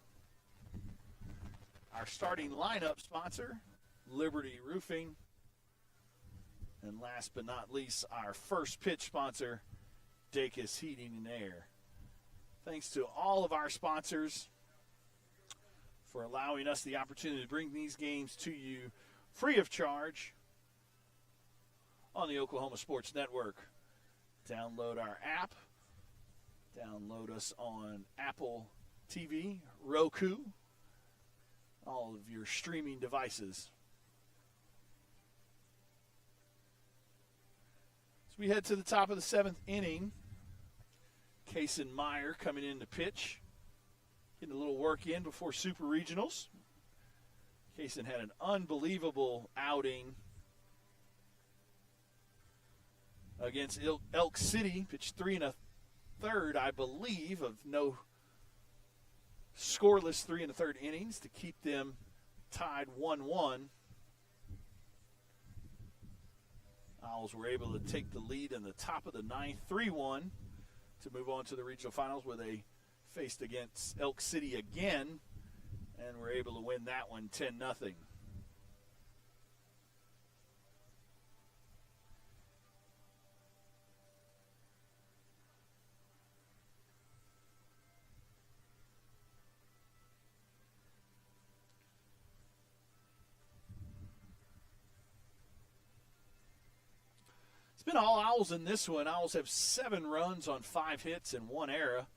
Our starting lineup sponsor, Liberty Roofing. And last but not least, our first pitch sponsor, Dacus Heating and Air. Thanks to all of our sponsors for allowing us the opportunity to bring these games to you free of charge on the Oklahoma Sports Network. Download our app. Download us on Apple TV, Roku, all of your streaming devices. So we head to the top of the seventh inning. Kaysen Meyer coming in to pitch. Getting a little work in before Super Regionals. Kaysen had an unbelievable outing against Elk City. Pitched 3 1/3, I believe, of no scoreless 3 1/3 innings to keep them tied 1-1. Owls were able to take the lead in the top of the ninth, 3-1, to move on to the regional finals where they faced against Elk City again and were able to win that one 10-0. Been all Owls in this one. Owls have 7 runs on 5 hits and 1 error.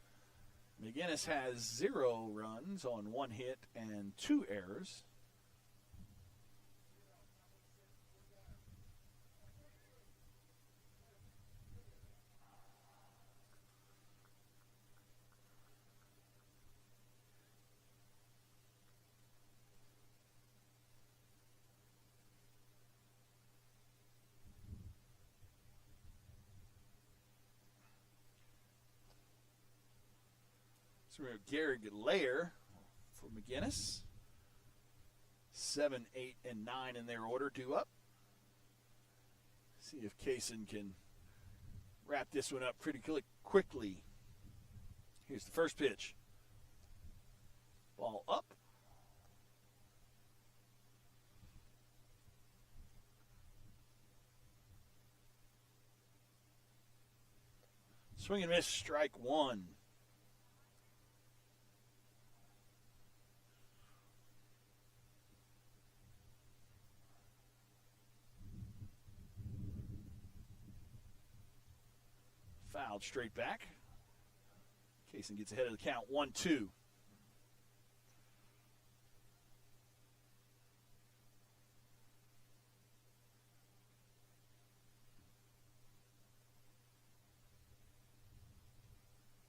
McGuinness has 0 runs on 1 hit and 2 errors. So we have Garrett Lair for McGuinness. 7, 8, and 9 in their order due up. See if Kaysen can wrap this one up pretty quickly. Here's the first pitch. Ball up. Swing and miss, strike 1. Fouled straight back. Kaysen gets ahead of the count, 1-2.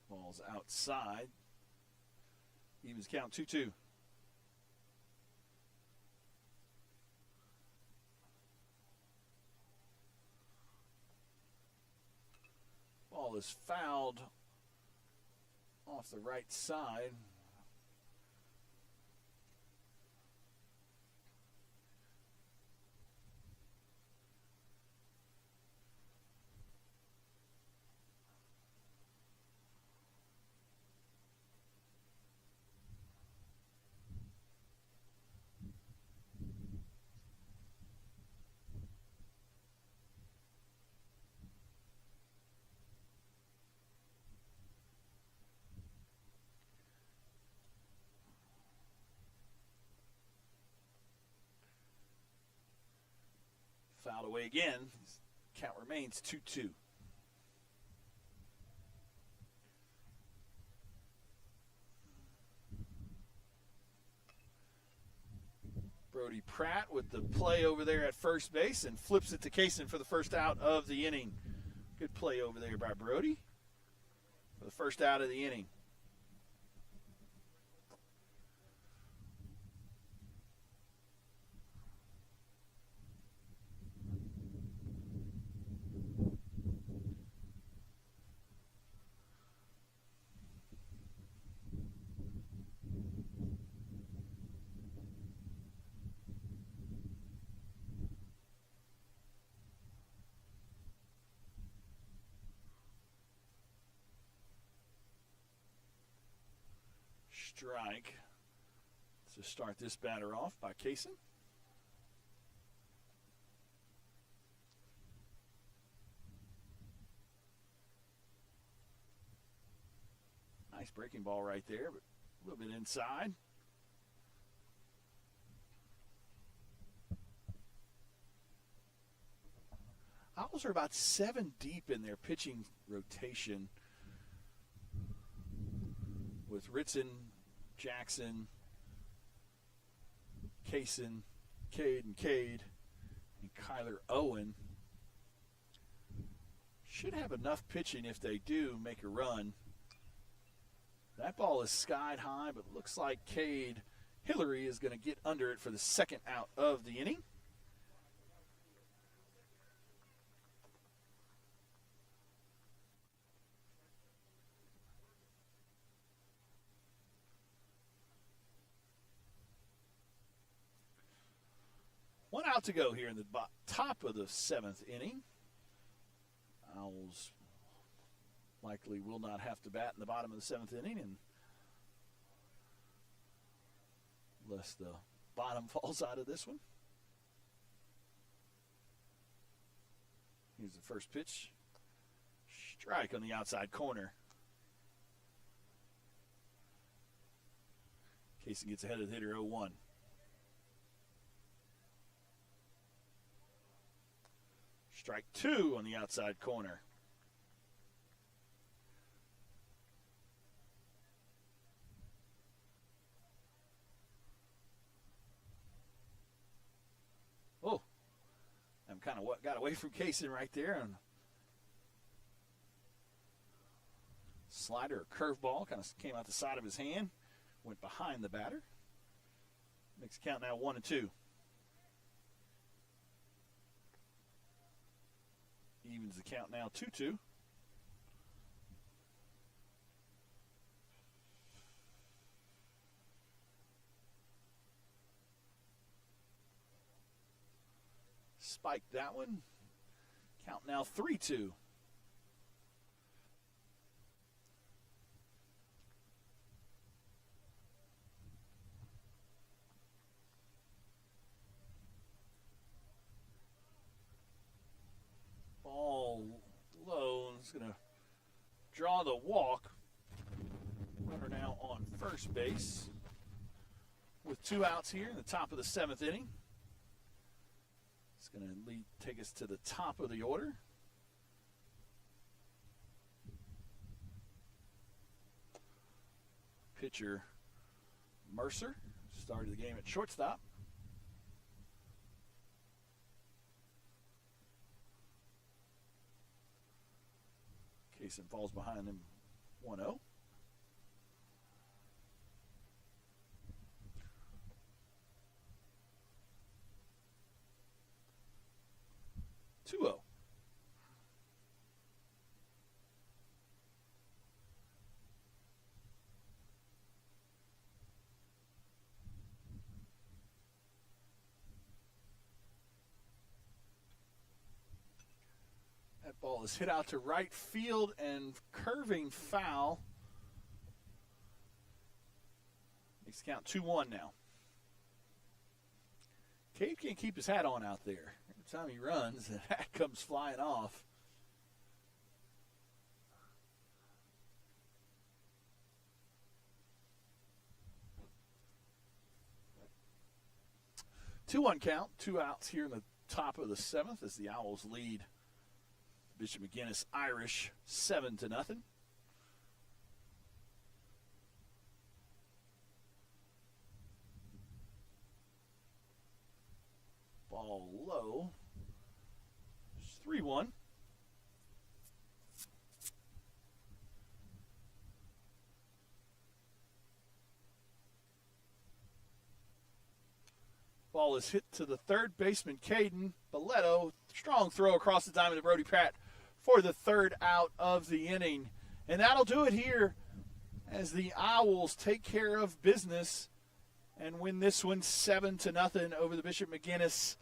Ball's outside. Evens count, 2-2. Ball is fouled off the right side. Fouled away again. Count remains 2-2. Brody Pratt with the play over there at first base and flips it to Kaysen for the first out of the inning. Good play over there by Brody for the first out of the inning. Strike to start this batter off by Kaysen. Nice breaking ball right there, but a little bit inside. Owls are about 7 deep in their pitching rotation with Ritson, Jackson, Kaysen, Cade, and Kyler Owen. Should have enough pitching if they do make a run. That ball is skied high, but looks like Cade Hillary is going to get under it for the second out of the inning. One out to go here in the top of the 7th inning. Owls likely will not have to bat in the bottom of the 7th inning, and unless the bottom falls out of this one. Here's the first pitch. Strike on the outside corner. Kaysen gets ahead of the hitter 0-1. Strike 2 on the outside corner. Oh, I'm kind of got away from Kaysen right there. And slider or curveball kind of came out the side of his hand, went behind the batter. Makes the count now 1-2. Evens the count now 2-2. Spike that one. Count now 3-2. Ball low, and it's going to draw the walk. Runner now on first base with 2 outs here in the top of the 7th inning. It's going to take us to the top of the order. Pitcher Mercer started the game at shortstop. Kaysen falls behind him 1-0. That ball is hit out to right field and curving foul. Makes the count 2-1 now. Cade can't keep his hat on out there. Every time he runs, the hat comes flying off. Two-one count, 2 outs here in the top of the 7th as the Owls lead Bishop McGuinness Irish 7-0. Ball low. It's 3-1. Ball is hit to the third baseman, Caden Belletto. Strong throw across the diamond to Brody Pratt for the 3rd out of the inning. And that'll do it here as the Owls take care of business and win this one 7-0 over the Bishop McGuinness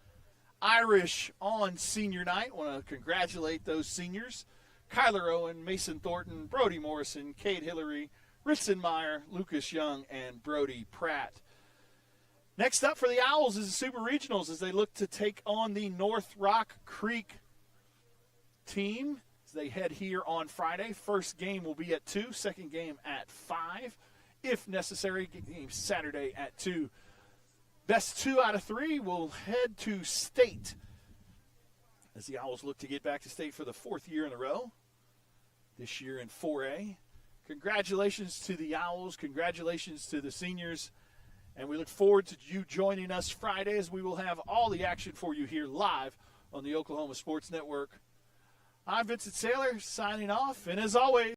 Irish on senior night. Want to congratulate those seniors. Kyler Owen, Mason Thornton, Brody Morrison, Cade Hillary, Ritzenmeyer, Lucas Young, and Brody Pratt. Next up for the Owls is the Super Regionals as they look to take on the North Rock Creek team as they head here on Friday. First game will be at 2, second game at 5. If necessary, game Saturday at 2. Best 2 out of 3 will head to state as the Owls look to get back to state for the 4th year in a row, this year in 4A. Congratulations to the Owls. Congratulations to the seniors. And we look forward to you joining us Friday as we will have all the action for you here live on the Oklahoma Sports Network. I'm Vincent Saylor signing off. And as always,